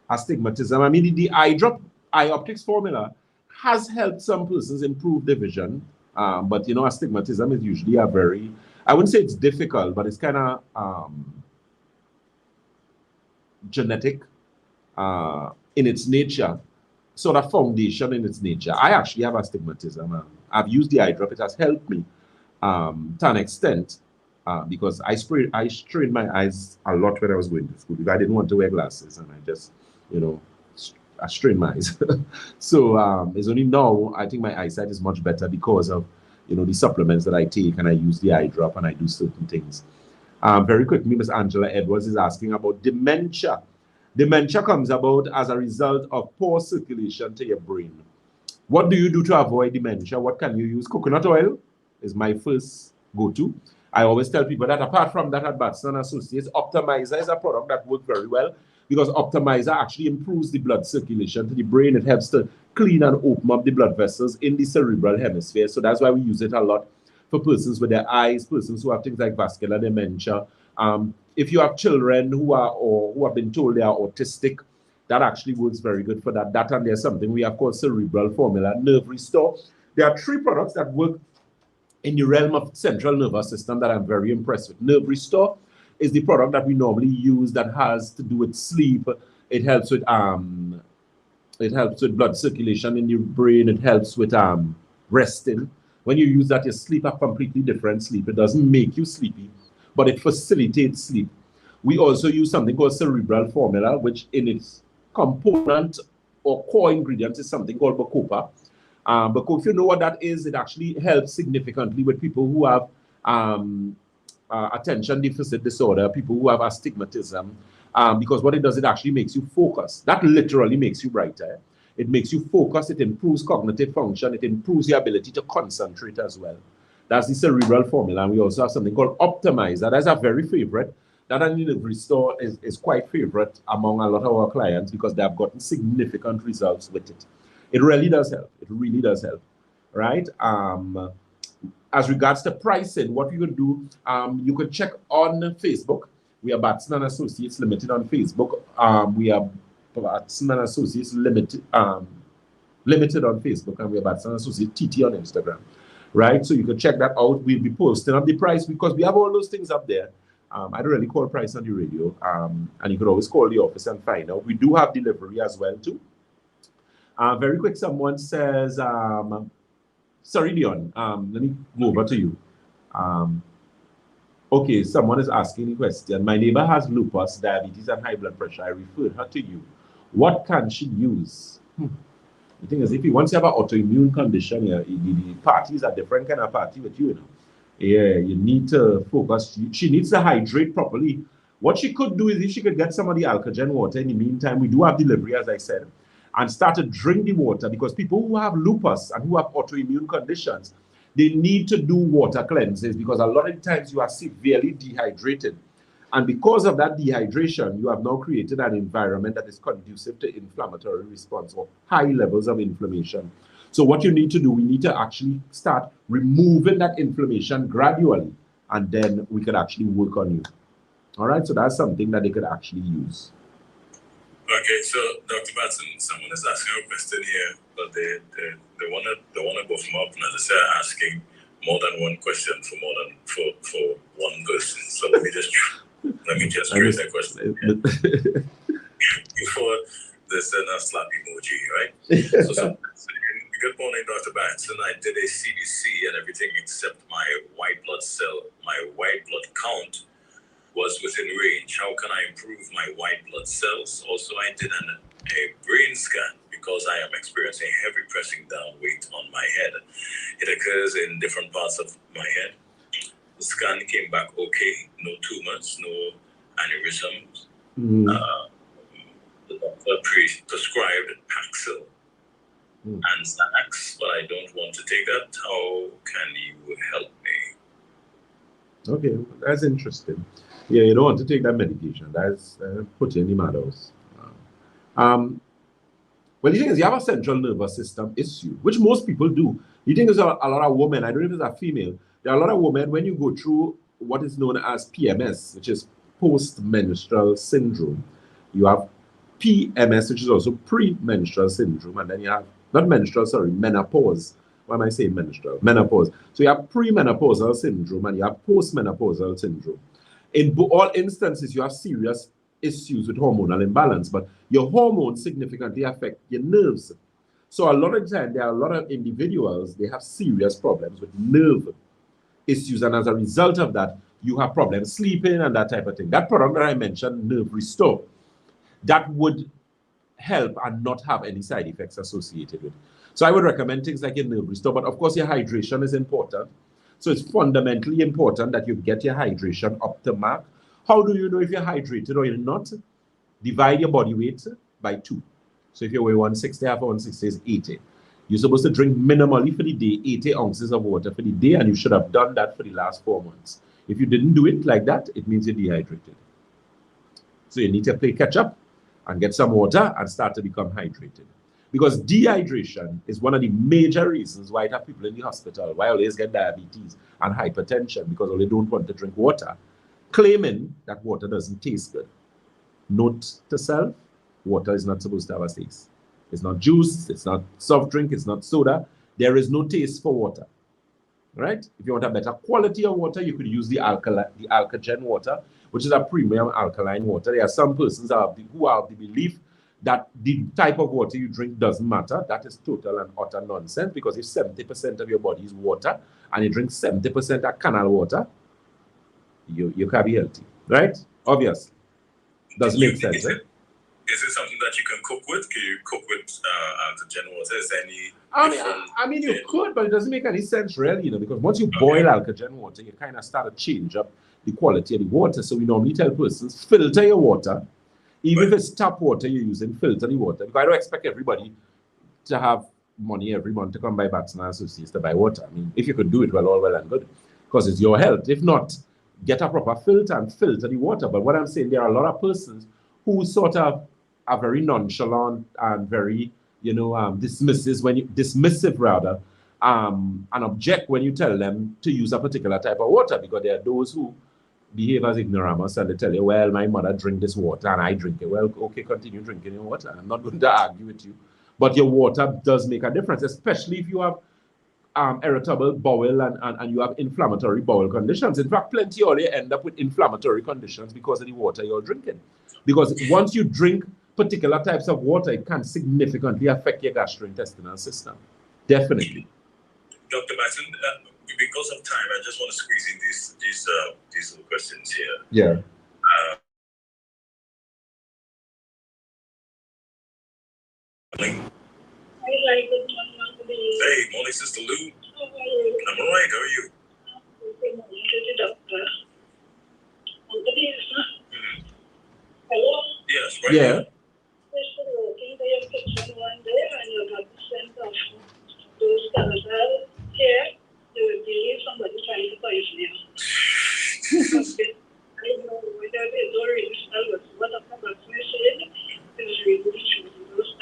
astigmatism. I mean, the eye drop, eye optics formula has helped some persons improve their vision. But, you know, astigmatism is usually a very, I wouldn't say it's difficult, but it's kind of genetic in its nature, sort of foundation in its nature. I actually have astigmatism. I've used the eye drop. It has helped me to an extent because I strained my eyes a lot when I was going to school. If I didn't want to wear glasses, and I just, you know, I strained my eyes. So it's only now I think my eyesight is much better because of, you know, the supplements that I take, and I use the eye drop and I do certain things. Very quickly, Ms. Angela Edwards is asking about dementia. Dementia comes about as a result of poor circulation to your brain. What do you do to avoid dementia? What can you use? Coconut oil is my first go-to. I always tell people that apart from that at Batson Associates, Optimizer is a product that works very well because Optimizer actually improves the blood circulation to the brain. It helps to clean and open up the blood vessels in the cerebral hemisphere. So that's why we use it a lot for persons with their eyes, persons who have things like vascular dementia. If you have children who have been told they are autistic, that actually works very good for that. That and there's something we have called cerebral formula, nerve restore. There are 3 products that work in the realm of central nervous system that I'm very impressed with. Nerve restore is the product that we normally use that has to do with sleep. It helps with blood circulation in your brain. It helps with resting. When you use that, you sleep a completely different sleep. It doesn't make you sleepy, but it facilitates sleep. We also use something called cerebral formula, which in its component or core ingredient is something called bacopa. But if you know what that is, it actually helps significantly with people who have attention deficit disorder, people who have astigmatism, because what it does, it actually makes you focus. That literally makes you brighter. It makes you focus. It improves cognitive function. It improves your ability to concentrate as well. That's the cerebral formula. And we also have something called Optimizer. That's a very favorite. That an delivery store is quite favorite among a lot of our clients because they have gotten significant results with it. It really does help. It really does help, right? As regards to pricing, what you could do, you could check on Facebook. We are Batson and Associates Limited on Facebook. We are Batson and Associates Limited, Limited on Facebook, and we are Batson and Associates TT on Instagram, right? So you can check that out. We'll be posting up the price because we have all those things up there. I don't really call price on the radio, and you can always call the office and find out. We do have delivery as well too. Very quick, someone says, sorry, Leon, let me go over to you. Okay, someone is asking a question. My neighbor has lupus, diabetes, and high blood pressure. I referred her to you. What can she use? The thing is, if you once you have an autoimmune condition, the parties are different kind of party with you, you know. Yeah, you need to focus. She needs to hydrate properly. What she could do is if she could get some of the Alkagen water in the meantime, we do have delivery, as I said, and start to drink the water, because people who have lupus and who have autoimmune conditions, they need to do water cleanses because a lot of times you are severely dehydrated. And because of that dehydration, you have now created an environment that is conducive to inflammatory response or high levels of inflammation. So what you need to do, we need to actually start removing that inflammation gradually, and then we could actually work on you. All right, so that's something that they could actually use. Okay, so Dr. Batson, someone is asking a question here, but they wanna go from up, and as I say, asking more than one question for one person. So let me just create that question before they send a slap emoji, right? So good morning, Dr. Batson. I did a CBC and everything except my white blood count was within range. How can I improve my white blood cells? Also, I did a brain scan because I am experiencing heavy pressing down weight on my head. It occurs in different parts of my head. The scan came back okay, no tumors, no aneurysms. The doctor prescribed Paxil and Xanax, but I don't want to take that. How can you help me? Okay, that's interesting. Yeah, you don't want to take that medication. That's put you in the madhouse. Well, the thing is, you have a central nervous system issue, which most people do. The thing is, a lot of women, I don't know if it's a female, there are a lot of women, when you go through what is known as PMS, which is post-menstrual syndrome, you have PMS, which is also pre-menstrual syndrome, and then you have, not menstrual, sorry, menopause. Why am I saying menstrual? Menopause. So you have premenopausal syndrome and you have postmenopausal syndrome. In all instances, you have serious issues with hormonal imbalance, but your hormones significantly affect your nerves. So a lot of time, there are a lot of individuals, they have serious problems with nerve issues, and as a result of that, you have problems sleeping and that type of thing. That product that I mentioned, Nerve Restore, that would help and not have any side effects associated with it. So I would recommend things like your Nerve Restore, but of course your hydration is important. So it's fundamentally important that you get your hydration up to mark. How do you know if you're hydrated or you're not? Divide your body weight by 2. So if you weigh 160, half of 160 is 80. You're supposed to drink minimally for the day 80 ounces of water for the day, and you should have done that for the last 4 months. If you didn't do it like that, it means you're dehydrated. So you need to play catch up and get some water and start to become hydrated. Because dehydration is one of the major reasons why I have people in the hospital, why I always get diabetes and hypertension, because they don't want to drink water, claiming that water doesn't taste good. Note to self, water is not supposed to have a taste. It's not juice, it's not soft drink, it's not soda. There is no taste for water, right? If you want a better quality of water, you could use the Alkagen water, which is a premium alkaline water. There are some persons who have the belief that the type of water you drink doesn't matter. That is total and utter nonsense, because if 70% of your body is water and you drink 70% of canal water, you can't be healthy, right? Obviously. Doesn't make sense, right? Is it something that you can cook with? Can you cook with alkagen water? Is there any? I mean, you could, but it doesn't make any sense really, because once you boil alkagen water, you kind of start to change up the quality of the water. So we normally tell persons, filter your water. Even if it's tap water you're using, filter the water. Because I don't expect everybody to have money every month to come by Batson and Associates to buy water. I mean, if you could do it, all well and good, because it's your health. If not, get a proper filter and filter the water. But what I'm saying, there are a lot of persons who sort of are very nonchalant and very, dismissive rather, and object when you tell them to use a particular type of water, because there are those who behave as ignoramus and they tell you, well, my mother drink this water and I drink it. Well, okay, continue drinking your water. I'm not going to argue with you. But your water does make a difference, especially if you have irritable bowel and you have inflammatory bowel conditions. In fact, plenty of you end up with inflammatory conditions because of the water you're drinking. Because once you drink particular types of water, it can significantly affect your gastrointestinal system. Definitely. Dr. Matson, because of time, I just want to squeeze in these little questions here. Yeah. Hey, morning, Sister Lou. I'm all right. How are you? Hello? Yes, right. Yeah. Working in your kitchen one day and you got the scent of those chemicals here, you would believe somebody trying to poison you. I know whether they don't really smell what I'm about to say is really true.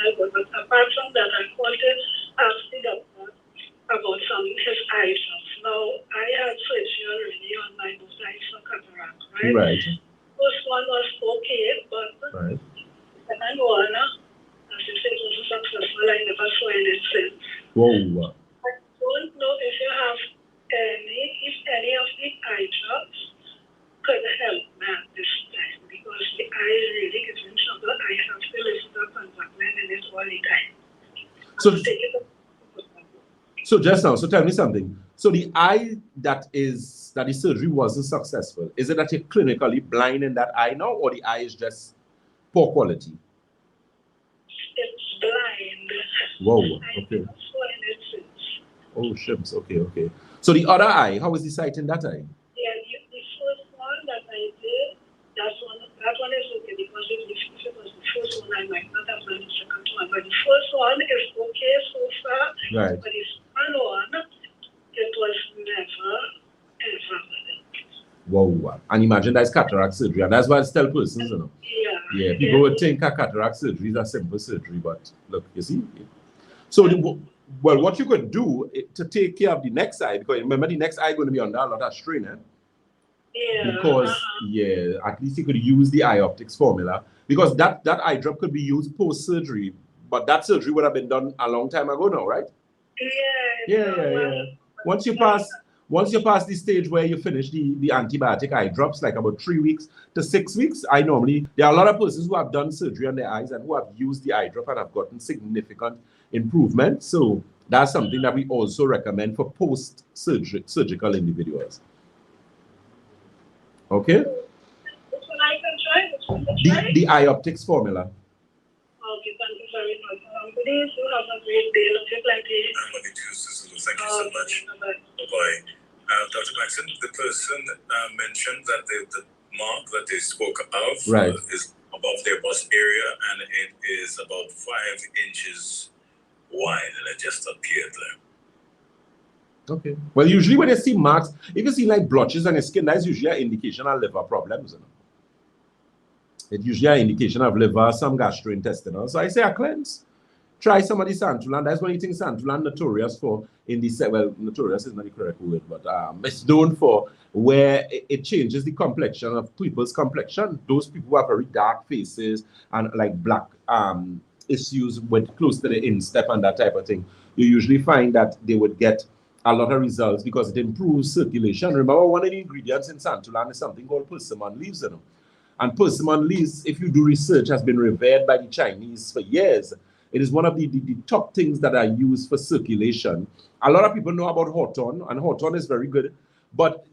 But apart from that, I called to ask the doctor about some of his eye drops. Now, I had surgery already on my both eyes for cataract, right? Right. First one was okay, but Right. the second one, as you said, was successful. I never saw any since. Whoa. I don't know if you have any of the eye drops could help me at this time, because the eye is really giving trouble. I have to listen to contact lens in it all the time. So just now, so tell me something. So the eye that the surgery wasn't successful, is it that you're clinically blind in that eye now, or the eye is just poor quality? It's blind. Whoa, okay. Oh, ships, okay. So the other eye, how is the sight in that eye? Yeah, the first one that I did, that one is okay, because if it was the first one, I might not have done the second one. But the first one is okay so far. Right. But the second one, it was never, ever. Whoa. And imagine that's cataract surgery, and that's why I tell persons, Yeah, people would think a cataract surgery is a simple surgery, but look, you see. So, well, what you could do to take care of the next eye, because remember the next eye going to be under a lot of strain, Yeah. Because, at least you could use the eye optics formula, because that eye drop could be used post-surgery, but that surgery would have been done a long time ago now, right? Yeah. Once you pass the stage where you finish the antibiotic eye drops, like about 3 weeks to 6 weeks, there are a lot of persons who have done surgery on their eyes and who have used the eye drop and have gotten significant improvement. So that's something that we also recommend for post-surgical individuals. Okay? Which one I can try? The eye optics formula. Okay, thank you very much. Please, you have a great day. Love you plenty. Thank you so much. Bye-bye. Dr. Maxon, the person mentioned that the mark that they spoke of is above their bust area, and it is about 5 inches wide, and it just appeared there. Okay. Well, usually when you see marks, if you see like blotches on your skin, that's usually an indication of liver problems. It's usually an indication of liver, some gastrointestinal. So I say a cleanse. Try some of the Santulan. That's one thing Santulan notorious for notorious is not the correct word, but it's known for where it changes the complexion of people's complexion. Those people who have very dark faces and like black issues with close to the instep and that type of thing, you usually find that they would get a lot of results because it improves circulation. Remember, one of the ingredients in Santulan is something called persimmon leaves. And persimmon leaves, if you do research, has been revered by the Chinese for years. It is one of the top things that are used for circulation. A lot of people know about hawthorn, and hawthorn is very good. But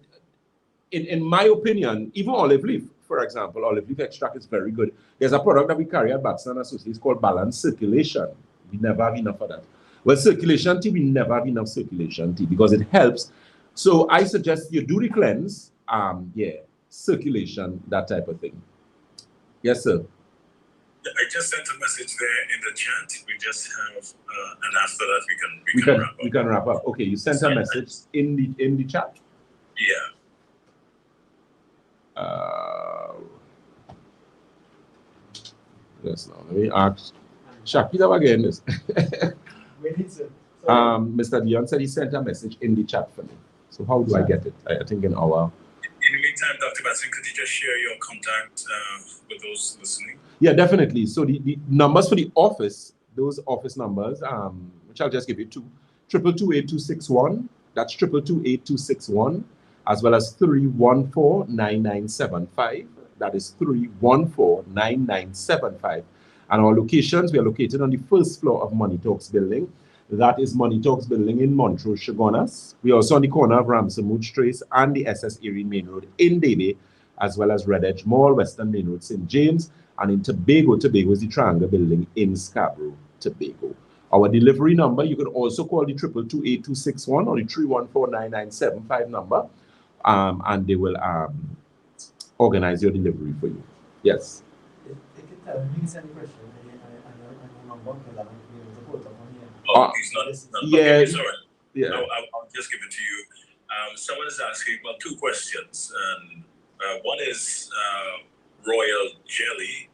in my opinion, even olive leaf, for example, olive leaf extract is very good. There's a product that we carry at Batson Associates called Balanced Circulation. We never have enough of that. Well, circulation tea, we never have enough circulation tea because it helps. So I suggest you do the cleanse, circulation, that type of thing. Yes, sir. I just sent a message there in the chat. We just have, and after that we can wrap up. We can wrap up. Okay, you sent a message in the chat. Yeah. Yes. Now let me ask Shakira again. This. Mr. Dion said he sent a message in the chat for me. So how do I get it? I think in our. In the meantime, Dr. Batson, could you just share your contact with those listening? Yeah, definitely. So the numbers for the office, those office numbers, which I'll just give you two, 222-8261. That's 222-8261, as well as 314-9975. That is 314-9975. And our locations, we are located on the first floor of Money Talks building. That is Money Talks building in Montrose, Chagonas. We are also on the corner of Ramsey Mooch Trace and the SS Erie Main Road in Davie, as well as Red Edge Mall, Western Main Road, St. James. And in Tobago is the Triangle building in Scarborough, Tobago. Our delivery number, you can also call the 222-8261 or the 314-9975 number, and they will organize your delivery for you. Yes. He's not. Yeah. Okay, sorry. Yeah. No, I'll just give it to you. Someone is asking, well, two questions. One is royal jelly.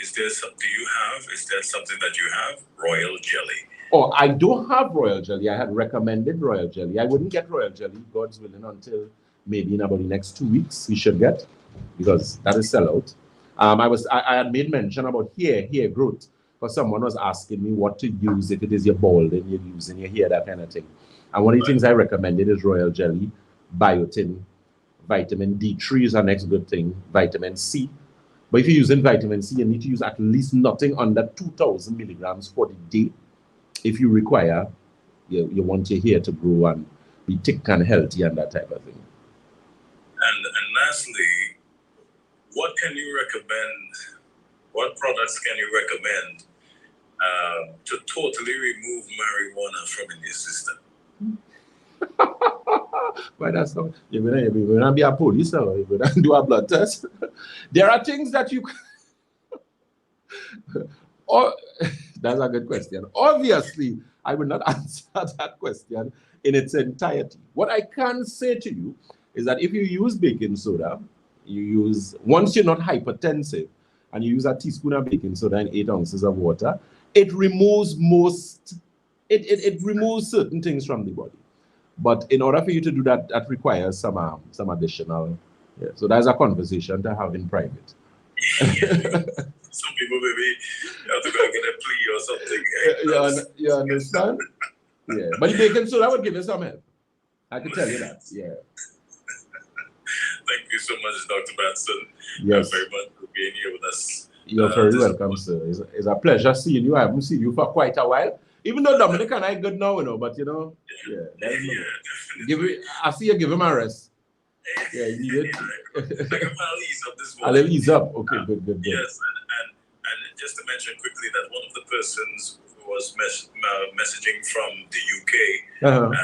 Is there something that you have? Royal jelly. Oh, I don't have royal jelly. I had recommended royal jelly. I wouldn't get royal jelly, God's willing, until maybe in about the next 2 weeks we should get, because that is sellout. I had made mention about hair growth, because someone was asking me what to use if it is your bald and you're losing your hair, that kind of thing. And one of the things I recommended is royal jelly, biotin, vitamin D3 is our next good thing, vitamin C. But if you're using vitamin C, you need to use at least nothing under 2,000 milligrams for the day. If you require, you want your hair to grow and be thick and healthy and that type of thing. And lastly, what can you recommend? What products can you recommend to totally remove marijuana from your system? But that's not, you're gonna be a police or you're gonna do a blood test. There are things that you that's a good question. Obviously, I will not answer that question in its entirety. What I can say to you is that if you use baking soda, once you're not hypertensive, and you use a teaspoon of baking soda and 8 ounces of water, it removes it removes certain things from the body. But in order for you to do that, that requires some additional. Yeah. So there's a conversation to have in private. Some people maybe you have to go and get a plea or something. You understand? Yeah. But the baking soda would give you some help. I can tell you that. Yeah. Thank you so much, Dr. Batson. Yes. Very much for being here with us. You're very welcome, sir. It's a pleasure seeing you. I haven't seen you for quite a while. Even though Dominic and I good now, but definitely. I see you give him a rest. Yeah, you need it. I'll ease up this I'll morning. ease up. Okay, good. Yes, and just to mention quickly that one of the persons who was messaging from the UK, and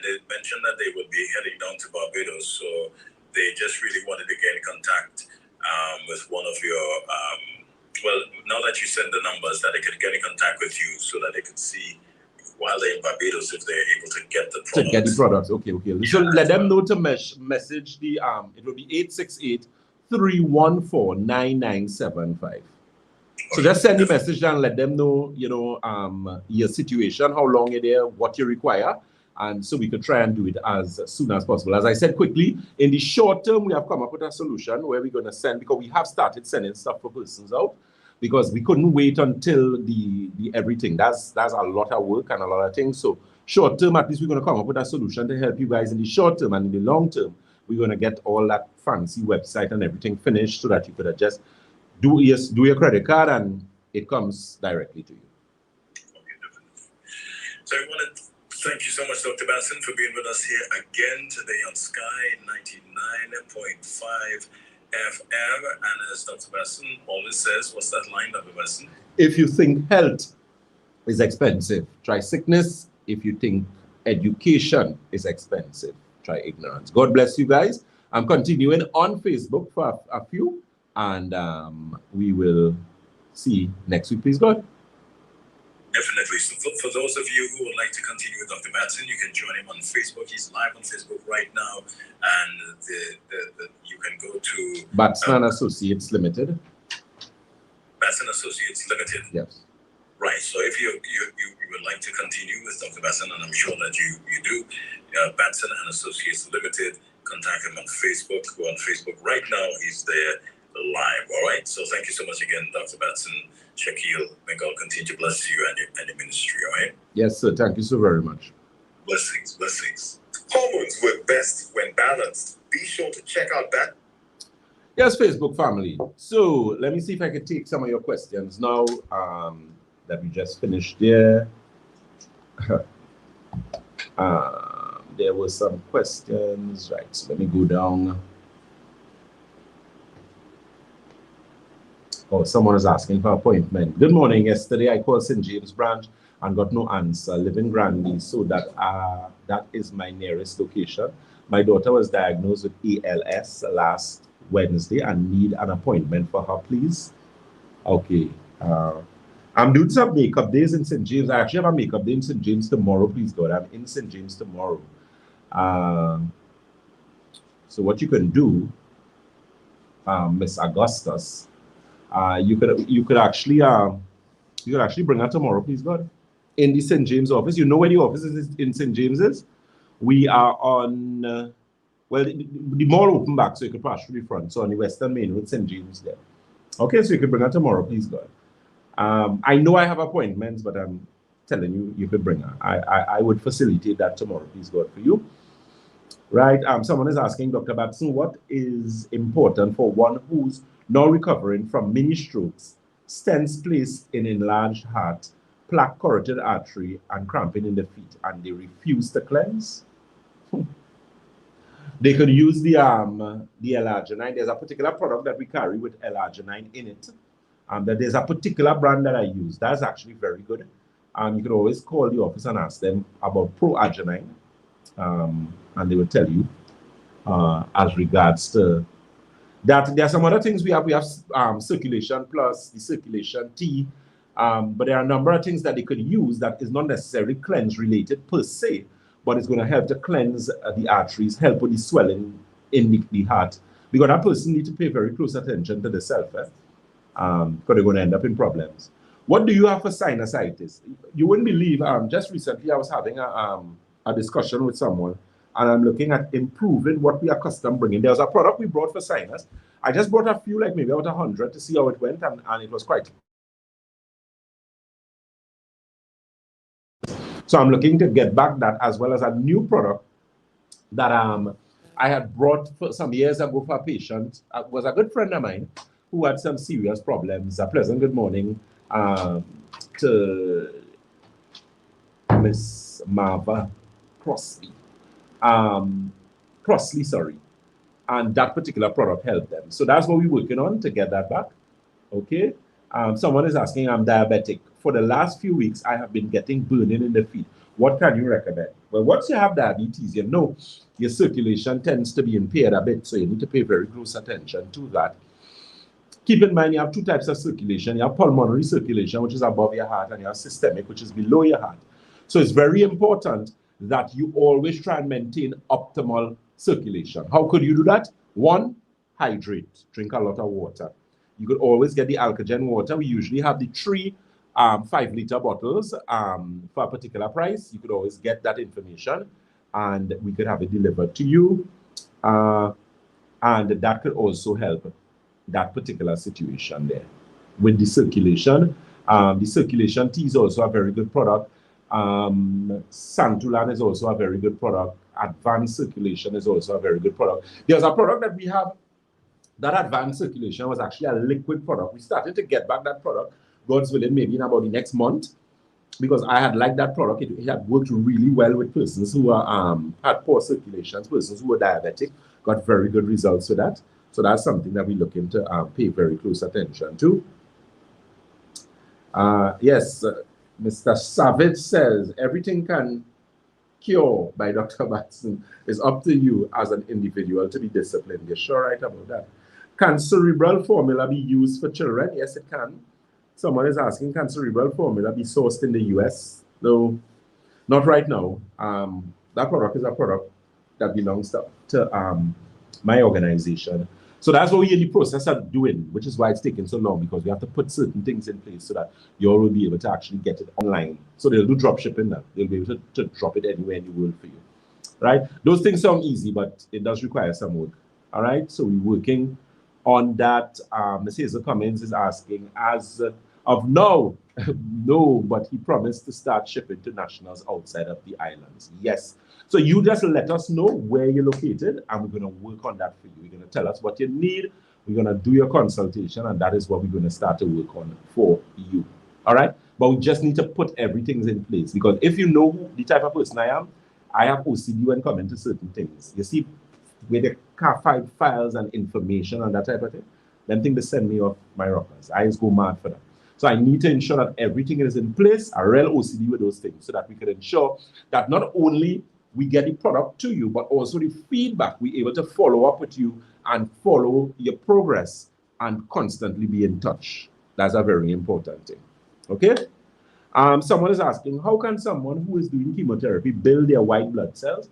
they mentioned that they would be heading down to Barbados, so they just really wanted to get in contact with one of your, well, now that you send the numbers, that they could get in contact with you so that they could see while they're in Barbados if they're able to get the products. To get the products, okay. Yeah, so let them know to message the, it will be 868-314-9975. So just send the message and let them know, your situation, how long you're there, what you require, and so we could try and do it as soon as possible. As I said quickly, in the short term, we have come up with a solution where we're going to send, because we have started sending stuff for persons out, because we couldn't wait until the everything. That's a lot of work and a lot of things. So short term, at least we're going to come up with a solution to help you guys in the short term, and in the long term, we're going to get all that fancy website and everything finished so that you could just do your credit card and it comes directly to you. Okay, definitely. So I want to thank you so much, Dr. Batson, for being with us here again today on Sky 99.5 FM. And as Dr. Basson always says, what's that line, Dr. Basson? If you think health is expensive, try sickness. If you think education is expensive, try ignorance. God bless you guys. I'm continuing on Facebook for a few, and we will see next week, please God. Definitely. So for those of you who would like to continue with Dr. Batson, you can join him on Facebook. He's live on Facebook right now, and you can go to Batson and Associates Limited. Batson Associates Limited. Yes. Right. So if you would like to continue with Dr. Batson, and I'm sure that you do, Batson and Associates Limited, contact him on Facebook. Go on Facebook right now. He's there live. All right. So thank you so much again, Dr. Batson. Shaquille, may God continue to bless you and your ministry. All right. Yes, sir. Thank you so very much. Blessings, blessings. Hormones work best when balanced. Be sure to check out that. Yes, Facebook family. So let me see if I can take some of your questions now that we just finished there. There were some questions, right? So let me go down. Oh, someone is asking for appointment. Good morning. Yesterday I called St. James branch and got no answer. Live in Granby, so that is my nearest location. My daughter was diagnosed with ALS last Wednesday and need an appointment for her, please. Okay. I'm doing some makeup days in St. James. I actually have a makeup day in St. James tomorrow, please God. I'm in St. James tomorrow. So what you can do, Miss Augustus, you could actually bring her tomorrow, please God, in the St. James office. You know where the office is in St. James's? We are on well, the mall open back, so you could pass through the front. So on the Western Main Road, St. James there. Okay, so you could bring her tomorrow, please God. I know I have appointments, but I'm telling you, you could bring her. I would facilitate that tomorrow, please God, for you. Right? Someone is asking, Dr. Batson, what is important for one who's now recovering from mini strokes, stents placed in enlarged heart, plaque carotid artery, and cramping in the feet, and they refuse to cleanse? They could use the L-arginine. There's a particular product that we carry with L-arginine in it. That there's a particular brand that I use. That's actually very good. You could always call the office and ask them about Pro-arginine, and they will tell you as regards to that. There are some other things we have. We have circulation plus the circulation T, but there are a number of things that they could use that is not necessarily cleanse related per se, but it's going to help to cleanse the arteries, help with the swelling in the heart. Because that person needs to pay very close attention to the self, because they're going to end up in problems. What do you have for sinusitis? You wouldn't believe, just recently I was having a discussion with someone, and I'm looking at improving what we are accustomed bringing. There was a product we brought for sinus. I just brought a few, like maybe about 100 to see how it went, and it was quite. So I'm looking to get back that, as well as a new product that I had brought for some years ago for a patient. Was a good friend of mine who had some serious problems. A pleasant good morning to Miss Marva Crossley. Sorry. And that particular product helped them. So that's what we're working on to get that back. Okay. Someone is asking, I'm diabetic. For the last few weeks, I have been getting burning in the feet. What can you recommend? Well, once you have diabetes, you know your circulation tends to be impaired a bit, so you need to pay very close attention to that. Keep in mind, you have two types of circulation. You have pulmonary circulation, which is above your heart, and you have systemic, which is below your heart. So it's very important that you always try and maintain optimal circulation. How could you do that? One, hydrate. Drink a lot of water. You could always get the Alkagen water. We usually have the 3 5-liter bottles for a particular price. You could always get that information, and we could have it delivered to you. And that could also help that particular situation there. With the circulation tea is also a very good product. Santulan is also a very good product. Advanced circulation is also a very good product. There's a product that we have. That advanced circulation was actually a liquid product. We started to get back that product, God's willing, maybe in about the next month, because I had liked that product. It had worked really well with persons who are, had poor circulations, persons who were diabetic, got very good results with that. So that's something that we're looking to pay very close attention to. Yes, Mr. Savage says, everything can cure by Dr. Batson. It's up to you as an individual to be disciplined. You're sure right about that. Can cerebral formula be used for children? Yes, it can. Someone is asking, can cerebral formula be sourced in the US? No, not right now. That product is a product that belongs to my organization. So that's what we're in the process of doing, which is why it's taking so long, because we have to put certain things in place so that you all will be able to actually get it online. So they'll do drop shipping now. They'll be able to drop it anywhere in the world for you, right? Those things sound easy, but it does require some work, all right? So we're working on that. Ms. Hazel Cummins is asking, as of now, no, but he promised to start shipping to nationals outside of the islands. Yes. So you just let us know where you're located, and we're going to work on that for you. We're going to tell us what you need. We're going to do your consultation, and that is what we're going to start to work on for you. All right? But we just need to put everything in place, because if you know the type of person I am, I have OCD when coming to certain things. You see, where they find files and information and that type of thing, them things they send me off my rockers. I just go mad for that. So I need to ensure that everything is in place, a real OCD with those things, so that we can ensure that not only we get the product to you, but also the feedback. We're able to follow up with you and follow your progress and constantly be in touch. That's a very important thing. Okay? Someone is asking, how can someone who is doing chemotherapy build their white blood cells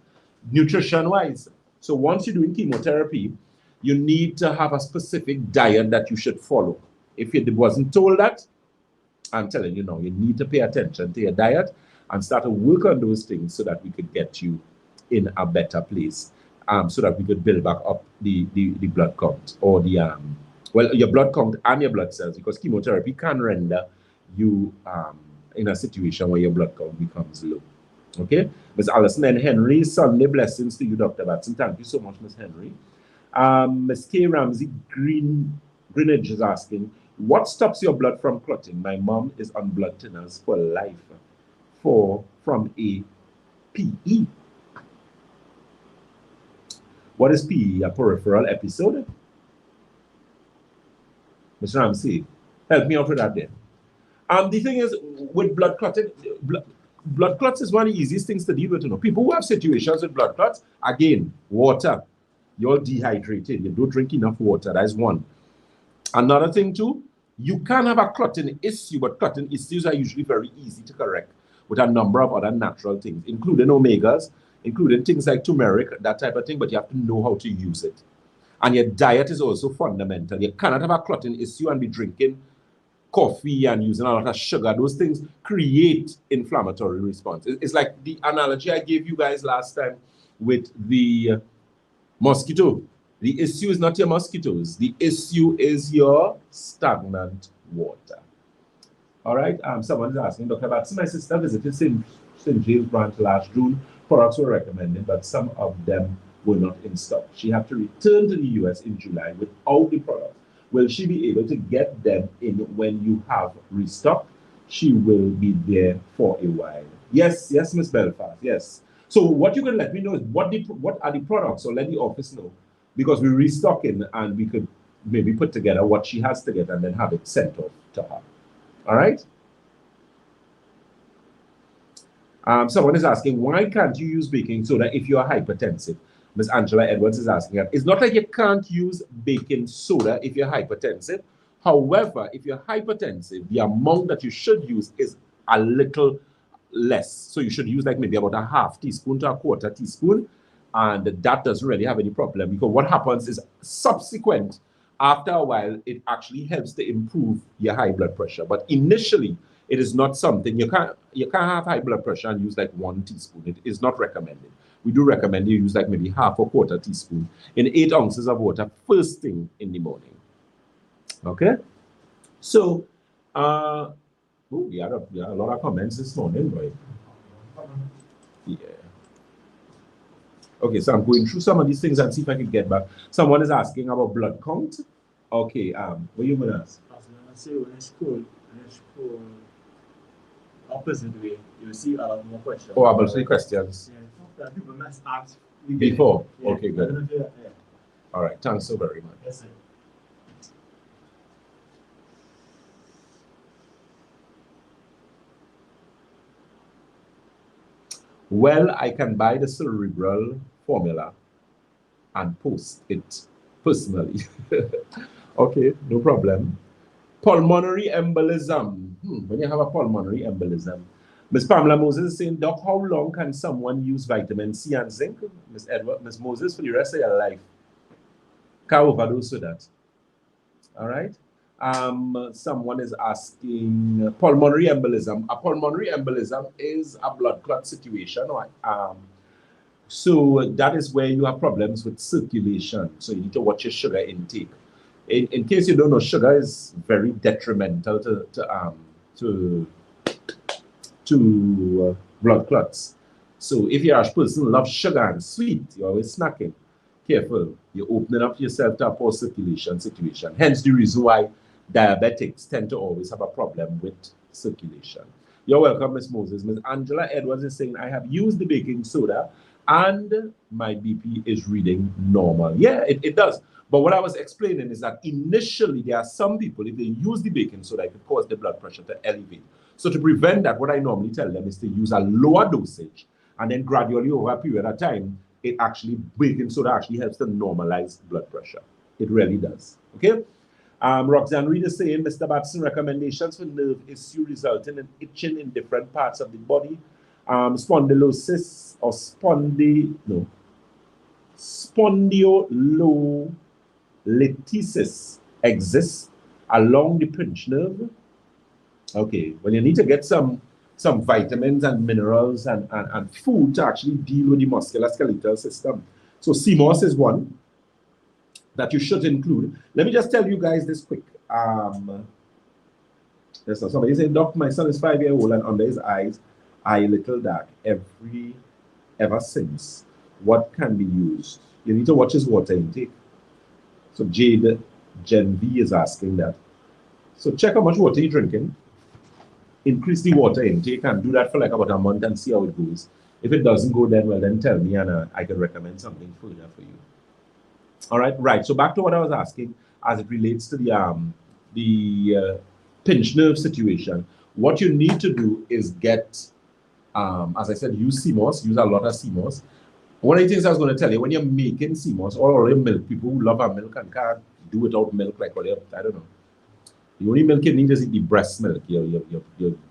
nutrition-wise? So once you're doing chemotherapy, you need to have a specific diet that you should follow. If you wasn't told that, I'm telling you now, you need to pay attention to your diet and start to work on those things so that we could get you in a better place, so that we could build back up the blood count, or the well, your blood count and your blood cells, because chemotherapy can render you in a situation where your blood count becomes low. Okay, Ms. Allison and Henry, Sunday blessings to you, Dr. Batson. Thank you so much, Ms. Henry. Ms. K. Ramsey Greenidge is asking, what stops your blood from clotting? My mom is on blood thinners for life from a PE. What is PE? A peripheral episode? Mr. Ramsey, help me out with that then. The thing is, with blood clotting, blood clots is one of the easiest things to deal with. You know, people who have situations with blood clots, again, water. You're dehydrated. You don't drink enough water. That's one. Another thing too, you can have a clotting issue, but clotting issues are usually very easy to correct with a number of other natural things, including omegas, including things like turmeric, that type of thing, but you have to know how to use it. And your diet is also fundamental. You cannot have a clotting issue and be drinking coffee and using a lot of sugar. Those things create inflammatory response. It's like the analogy I gave you guys last time with the mosquito. The issue is not your mosquitoes. The issue is your stagnant water. All right. Someone is asking, Dr. Batson, my sister visited St. James branch last June. Products were recommended, but some of them were not in stock. She had to return to the US in July without the product. Will she be able to get them in when you have restock? She will be there for a while. Yes, Miss Belfast, yes. So what you can let me know is what are the products, or let the office know, because we're restocking and we could maybe put together what she has to get and then have it sent off to her. All right? Someone is asking, why can't you use baking soda if you are hypertensive? Ms. Angela Edwards is asking that. It's not like you can't use baking soda if you're hypertensive. However, if you're hypertensive, the amount that you should use is a little less. So you should use like maybe about a half teaspoon to a quarter teaspoon, and that doesn't really have any problem, because what happens is subsequent, after a while, it actually helps to improve your high blood pressure. But initially, it is not something you can't have high blood pressure and use like 1 teaspoon. It is not recommended. We do recommend you use like maybe half or quarter teaspoon in 8 ounces of water first thing in the morning. Okay? So, we had a lot of comments this morning, boy. Yeah. Okay, so I'm going through some of these things and see if I can get back. Someone is asking about blood count. Okay, what are you going to ask? I was going to say, when I scroll opposite way, you see a lot more questions. Oh, about 3 questions. Yeah, people must ask before. Yeah. Okay, good. Yeah. All right, thanks so very much. Yes, sir. Well, I can buy the cerebral formula and post it personally. Okay, no problem. Pulmonary embolism. When you have a pulmonary embolism, Ms. Pamela Moses is saying, Doc, how long can someone use vitamin C and zinc? Ms. Moses, for the rest of your life. Can't overdose with that. All right. Someone is asking pulmonary embolism. A pulmonary embolism is a blood clot situation. So that is where you have problems with circulation. So you need to watch your sugar intake. In case you don't know, sugar is very detrimental to blood clots. So if you're a person who loves sugar and sweet, you're always snacking. Careful, you're opening up yourself to a poor circulation situation. Hence the reason why diabetics tend to always have a problem with circulation. You're welcome, Ms. Moses. Ms. Angela Edwards is saying, I have used the baking soda and my BP is reading normal. Yeah, it does. But what I was explaining is that initially there are some people, if they use the baking soda, it could cause the blood pressure to elevate. So to prevent that, what I normally tell them is to use a lower dosage, and then gradually over a period of time, baking soda actually helps to normalize blood pressure. It really does. Okay. Roxanne Reed is saying, Mr. Batson, recommendations for nerve issue resulting in itching in different parts of the body. Spondylosis or spondylolisthesis exists along the pinch nerve. Okay, well, you need to get some vitamins and minerals and food to actually deal with the musculoskeletal system. So CMOS is one that you should include. Let me just tell you guys this quick. Somebody saying, Doc, my son is 5 years old and under his eyes, eye little dark ever since. What can be used? You need to watch his water intake. So Jade Gen V is asking that. So check how much water you're drinking. Increase the water intake and do that for like about a month and see how it goes. If it doesn't go, then tell me and I can recommend something further for you. All right, right. So back to what I was asking as it relates to the pinch nerve situation. What you need to do is get, as I said, use CMOS, use a lot of CMOS. One of the things I was going to tell you, when you're making CMOS, all the milk, people who love our milk and can't do without milk, like whatever, I don't know. The only milk you need is the breast milk. Your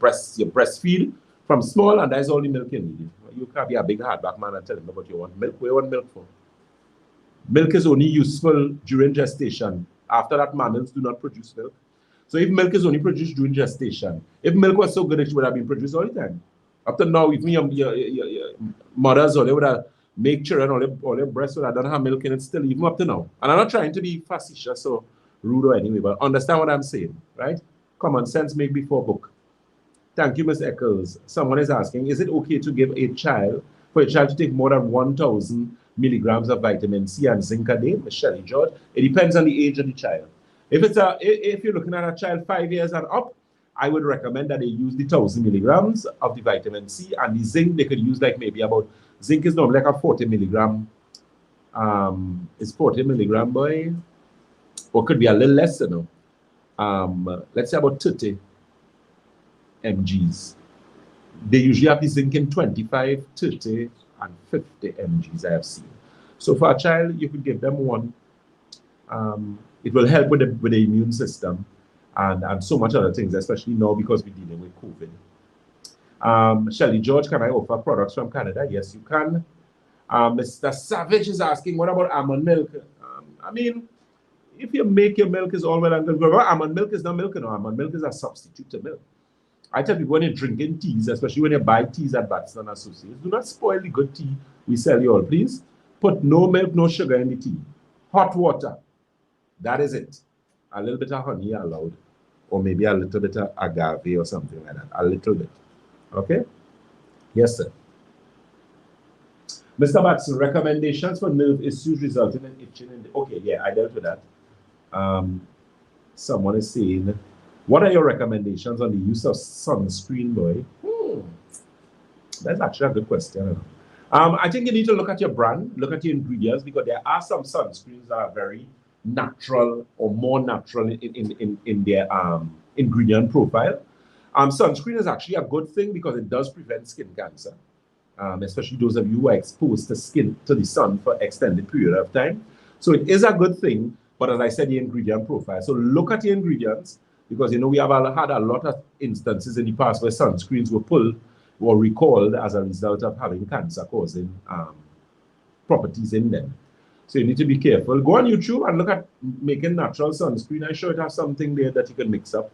breastfeed from small, and that's all the milk you need. You can't be a big hardback man and tell them about you want milk. What you want milk for? Milk is only useful during gestation. After that, mammals do not produce milk. So if milk is only produced during gestation, if milk was so good, it would have been produced all the time. Up to now, if your mothers or they would have make children all their breasts would have done have milk in it still, even up to now. And I'm not trying to be facetious or rude or anyway, but understand what I'm saying, right? Common sense make before book. Thank you, Ms. Eccles. Someone is asking, is it okay to give for a child to take more than 1,000 milligrams of vitamin C and zinc a day? Ms. Shelley George. It depends on the age of the child. If you're looking at a child 5 years and up, I would recommend that they use the 1,000 milligrams of the vitamin C, and the zinc they could use like maybe about, zinc is normally like a 40 milligram. It's 40 milligram, boy. Or could be a little less, you know. Let's say about 30 mgs. They usually have the zinc in 25, 30, and 50 mgs, I have seen. So for a child, you could give them one. It will help with the immune system and so much other things, especially now because we're dealing with COVID. Shelley George, can I offer products from Canada? Yes, you can. Mr. Savage is asking, what about almond milk? I mean, if you make your milk is all well and good. Almond milk is not milk, no. Almond milk is a substitute to milk. I tell people when you're drinking teas, especially when you buy teas at Batson Associates, do not spoil the good tea we sell you all, please. Put no milk, no sugar in the tea. Hot water. That is it. A little bit of honey allowed. Or maybe a little bit of agave or something like that. A little bit. Okay? Yes, sir. Mr. Batson, recommendations for nerve issues resulting in itching in the... Okay, yeah, I dealt with that. Someone is saying, what are your recommendations on the use of sunscreen, boy? That's actually a good question. I think you need to look at your brand, look at your ingredients, because there are some sunscreens that are very natural or more natural in their ingredient profile. Sunscreen is actually a good thing because it does prevent skin cancer, especially those of you who are exposed to the sun for extended period of time. So it is a good thing, but as I said, the ingredient profile. So look at the ingredients, because we have had a lot of instances in the past where sunscreens were pulled or recalled as a result of having cancer-causing properties in them. So you need to be careful. Go on YouTube and look at making natural sunscreen. I'm sure it has something there that you can mix up.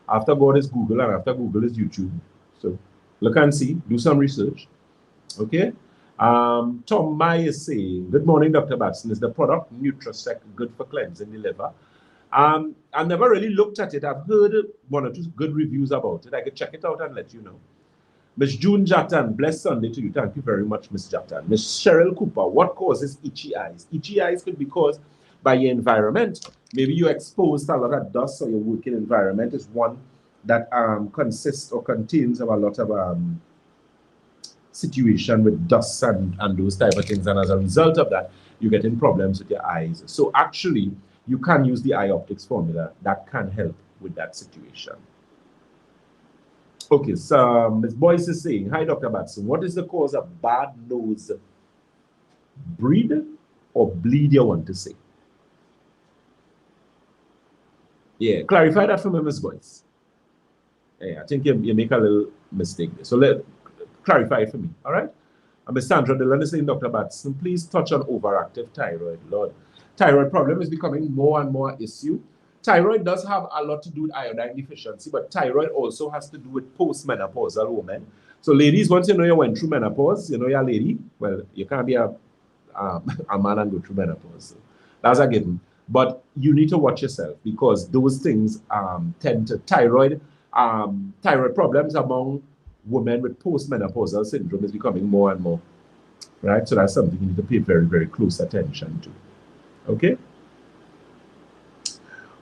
After God is Google, and after Google is YouTube. So look and see, do some research. Okay. Tom Mai is saying, good morning, Dr. Batson. Is the product Nutrasec good for cleansing the liver? I've never really looked at it. I've heard 1 or 2 good reviews about it. I could check it out and let you know. Miss June Jatan, blessed Sunday to you. Thank you very much, Miss Jatan. Miss Cheryl Cooper, what causes itchy eyes? Itchy eyes could be caused by your environment. Maybe you're exposed to a lot of dust, or your working environment is one that consists or contains of a lot of situation with dust and those type of things. And as a result of that, you're getting problems with your eyes. So actually, you can use the eye optics formula that can help with that situation. Okay, so Ms. Boyce is saying, hi, Dr. Batson, what is the cause of bad nose? Breed or bleed, you want to say? Yeah, clarify that for me, Ms. Boyce. Yeah, I think you make a little mistake there. So clarify it for me, all right? And Ms. Sandra Dillon is saying, Dr. Batson, please touch on overactive thyroid. Lord, thyroid problem is becoming more and more issue. Thyroid does have a lot to do with iodine deficiency, but thyroid also has to do with postmenopausal women. So ladies, once you know you went through menopause, you know you're a lady, well, you can't be a man and go through menopause. So that's a given. But you need to watch yourself, because those things tend to thyroid problems among women with postmenopausal syndrome is becoming more and more, right? So that's something you need to pay very, very close attention to. Okay.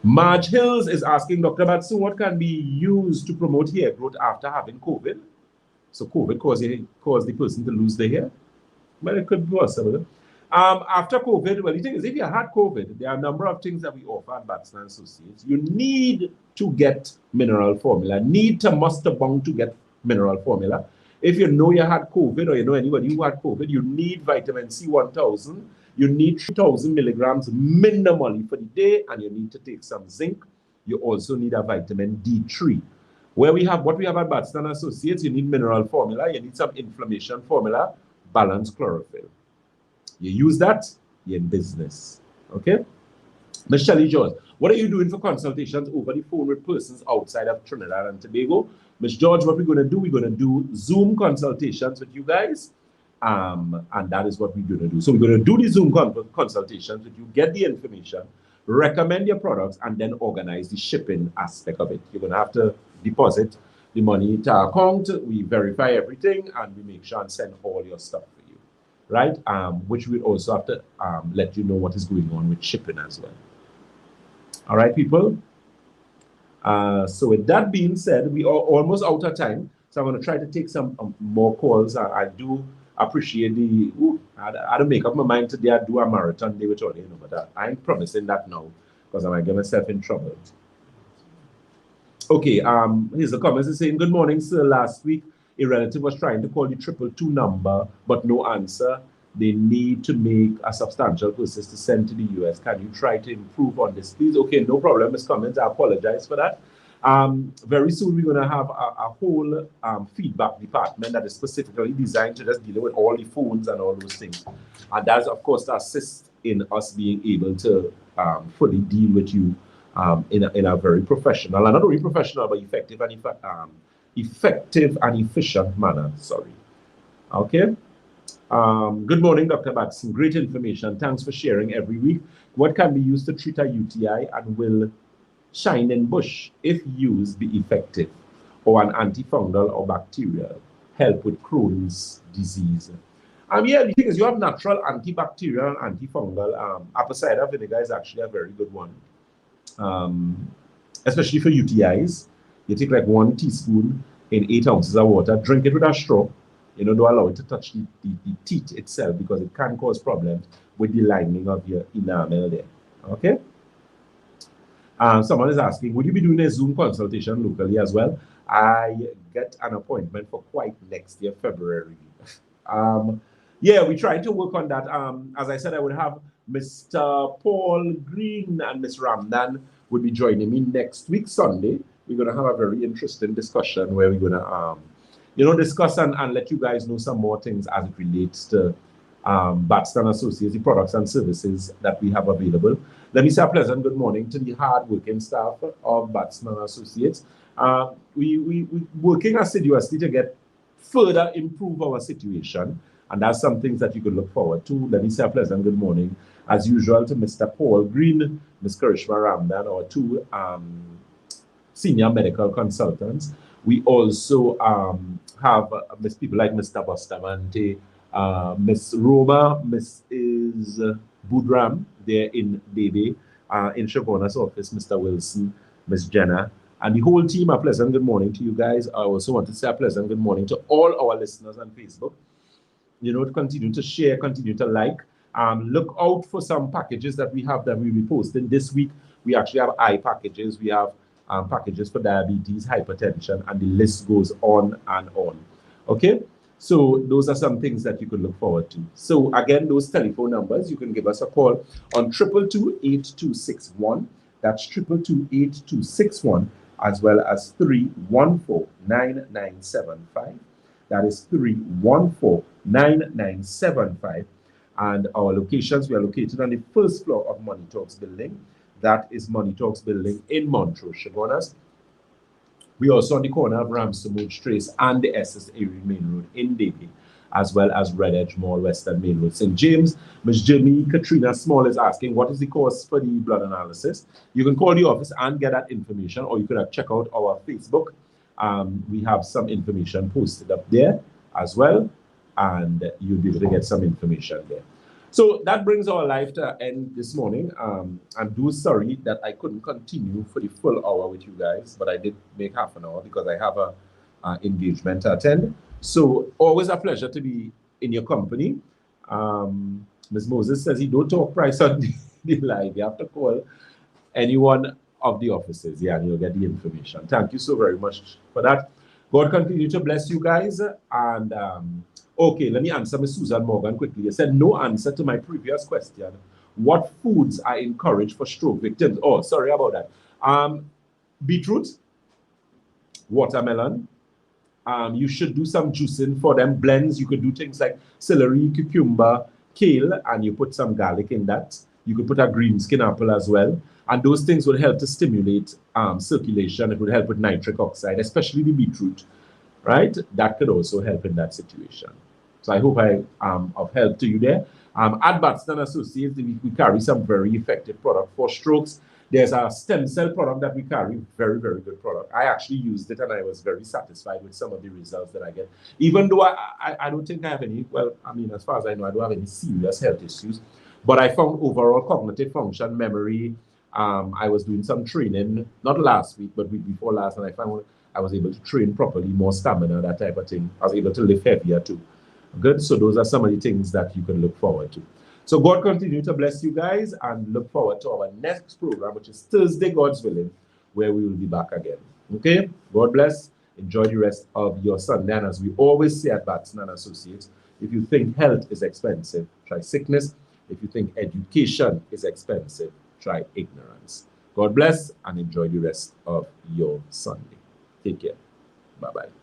Marge Hills is asking, Dr. Batson, what can be used to promote hair growth after having COVID? So COVID caused the person to lose the hair? Well, it could be possible. After COVID, well, the thing is, if you had COVID, there are a number of things that we offer at Batson & Associates. You need to get mineral formula, must bound to get mineral formula. If you know you had COVID, or you know anybody who had COVID, you need vitamin C 1000. You need 3,000 milligrams minimally for the day, and you need to take some zinc. You also need a vitamin D3. What we have at Batson & Associates, you need mineral formula, you need some inflammation formula, balanced chlorophyll. You use that, you're in business. Okay? Ms. Shelley George, what are you doing for consultations over the phone with persons outside of Trinidad and Tobago? Ms. George, what we're going to do Zoom consultations with you guys. And that is what we're going to do. So we're going to do the Zoom consultations with you, get the information, recommend your products, and then organize the shipping aspect of it. You're going to have to deposit the money to our account. We verify everything, and we make sure and send all your stuff for you, right? Which we also have to let you know what is going on with shipping as well. All right, people? So with that being said, we are almost out of time. So I'm going to try to take some more calls. I do appreciate I had to make up my mind today. I do a marathon day with all, but I ain't promising that now, because I might get myself in trouble. Okay, here's the comments saying, good morning, sir. Last week, a relative was trying to call the 222 number, but no answer. They need to make a substantial purchase to send to the US. Can you try to improve on this, please? Okay, no problem, Ms. Cummins. I apologize for that. Very soon, we're going to have a whole feedback department that is specifically designed to just deal with all the phones and all those things. And that's, of course, to assist in us being able to fully deal with you in a very professional, and not only professional, but effective and efficient manner. Sorry. Okay. Good morning, Dr. Batson. Great information. Thanks for sharing every week. What can be used to treat a UTI, and will shining bush, if used, be effective, or an antifungal or bacterial help with Crohn's disease? Yeah, the thing is, you have natural antibacterial and antifungal. Apple cider vinegar is actually a very good one, especially for UTIs. You take like 1 teaspoon in 8 ounces of water, drink it with a straw, You know, don't allow it to touch the teeth itself because it can cause problems with the lining of your enamel there. Okay. Someone is asking, would you be doing a Zoom consultation locally as well? I get an appointment for quite next year, February. Yeah, we try to work on that. As I said, I would have Mr. Paul Green and Ms. Ramdan would be joining me next week, Sunday. We're going to have a very interesting discussion where we're going to, you know, discuss and let you guys know some more things as it relates to Batston Associates, the products and services that we have available. Let me say a pleasant good morning to the hard-working staff of Batston Associates. We're working assiduously to get further improve our situation, and that's some things that you could look forward to. Let me say a pleasant good morning, as usual, to Mr. Paul Green, Ms. Karishma Ramdan, our two senior medical consultants. We also have people like Mr. Bustamante, Miss Roma, Mrs. Budram there in Debe, in Shavona's office, Mr. Wilson, Miss Jenna, and the whole team. A pleasant good morning to you guys. I also want to say a pleasant good morning to all our listeners on Facebook. You know, to continue to share, continue to like. Look out for some packages that we have that we'll be posting this week. We actually have eye packages. We have packages for diabetes, hypertension, and the list goes on and on. Okay? So those are some things that you could look forward to. So again, those telephone numbers, you can give us a call on 222-8261. That's 222-8261, as well as 314-9975. That is 314-9975. And our locations, we are located on the first floor of Money Talks building. That is Money Talks building in Montrose, Chaguanas. We also on the corner of Ramsey Trace and the SS Erie Main Road in Davie, as well as Red Edge Mall, Western Main Road, St. James. Ms. Jimmy Katrina Small is asking, what is the cost for the blood analysis? You can call the office and get that information, or you could check out our Facebook. We have some information posted up there as well, and you'll be able to get some information there. So that brings our live to an end this morning. I'm sorry that I couldn't continue for the full hour with you guys, but I did make half an hour because I have a engagement to attend. So always a pleasure to be in your company. Ms. Moses says he don't talk price on the live. You have to call anyone of the offices, yeah, and you'll get the information. Thank you so very much for that. God continue to bless you guys. And okay, let me answer Ms. Susan Morgan quickly. You said no answer to my previous question. What foods are encouraged for stroke victims? Oh, sorry about that. Beetroot, watermelon. You should do some juicing for them. Blends, you could do things like celery, cucumber, kale, and you put some garlic in that. You could put a green skin apple as well. And those things will help to stimulate circulation. It would help with nitric oxide, especially the beetroot, right? That could also help in that situation. So I hope I am of help to you there. At Batston Associates, we carry some very effective product for strokes. There's a stem cell product that we carry, very, very good product. I actually used it and I was very satisfied with some of the results that I get. Even though I don't think I have any, well, I mean, as far as I know, I don't have any serious health issues. But I found overall cognitive function, memory. I was doing some training, not last week, but week before last, and I found I was able to train properly, more stamina, that type of thing. I was able to lift heavier too. Good. So those are some of the things that you can look forward to. So God continue to bless you guys, and look forward to our next program, which is Thursday, God's willing, where we will be back again. Okay? God bless. Enjoy the rest of your Sunday. And as we always say at Batston Associates, if you think health is expensive, try sickness. If you think education is expensive, try ignorance. God bless and enjoy the rest of your Sunday. Take care. Bye-bye.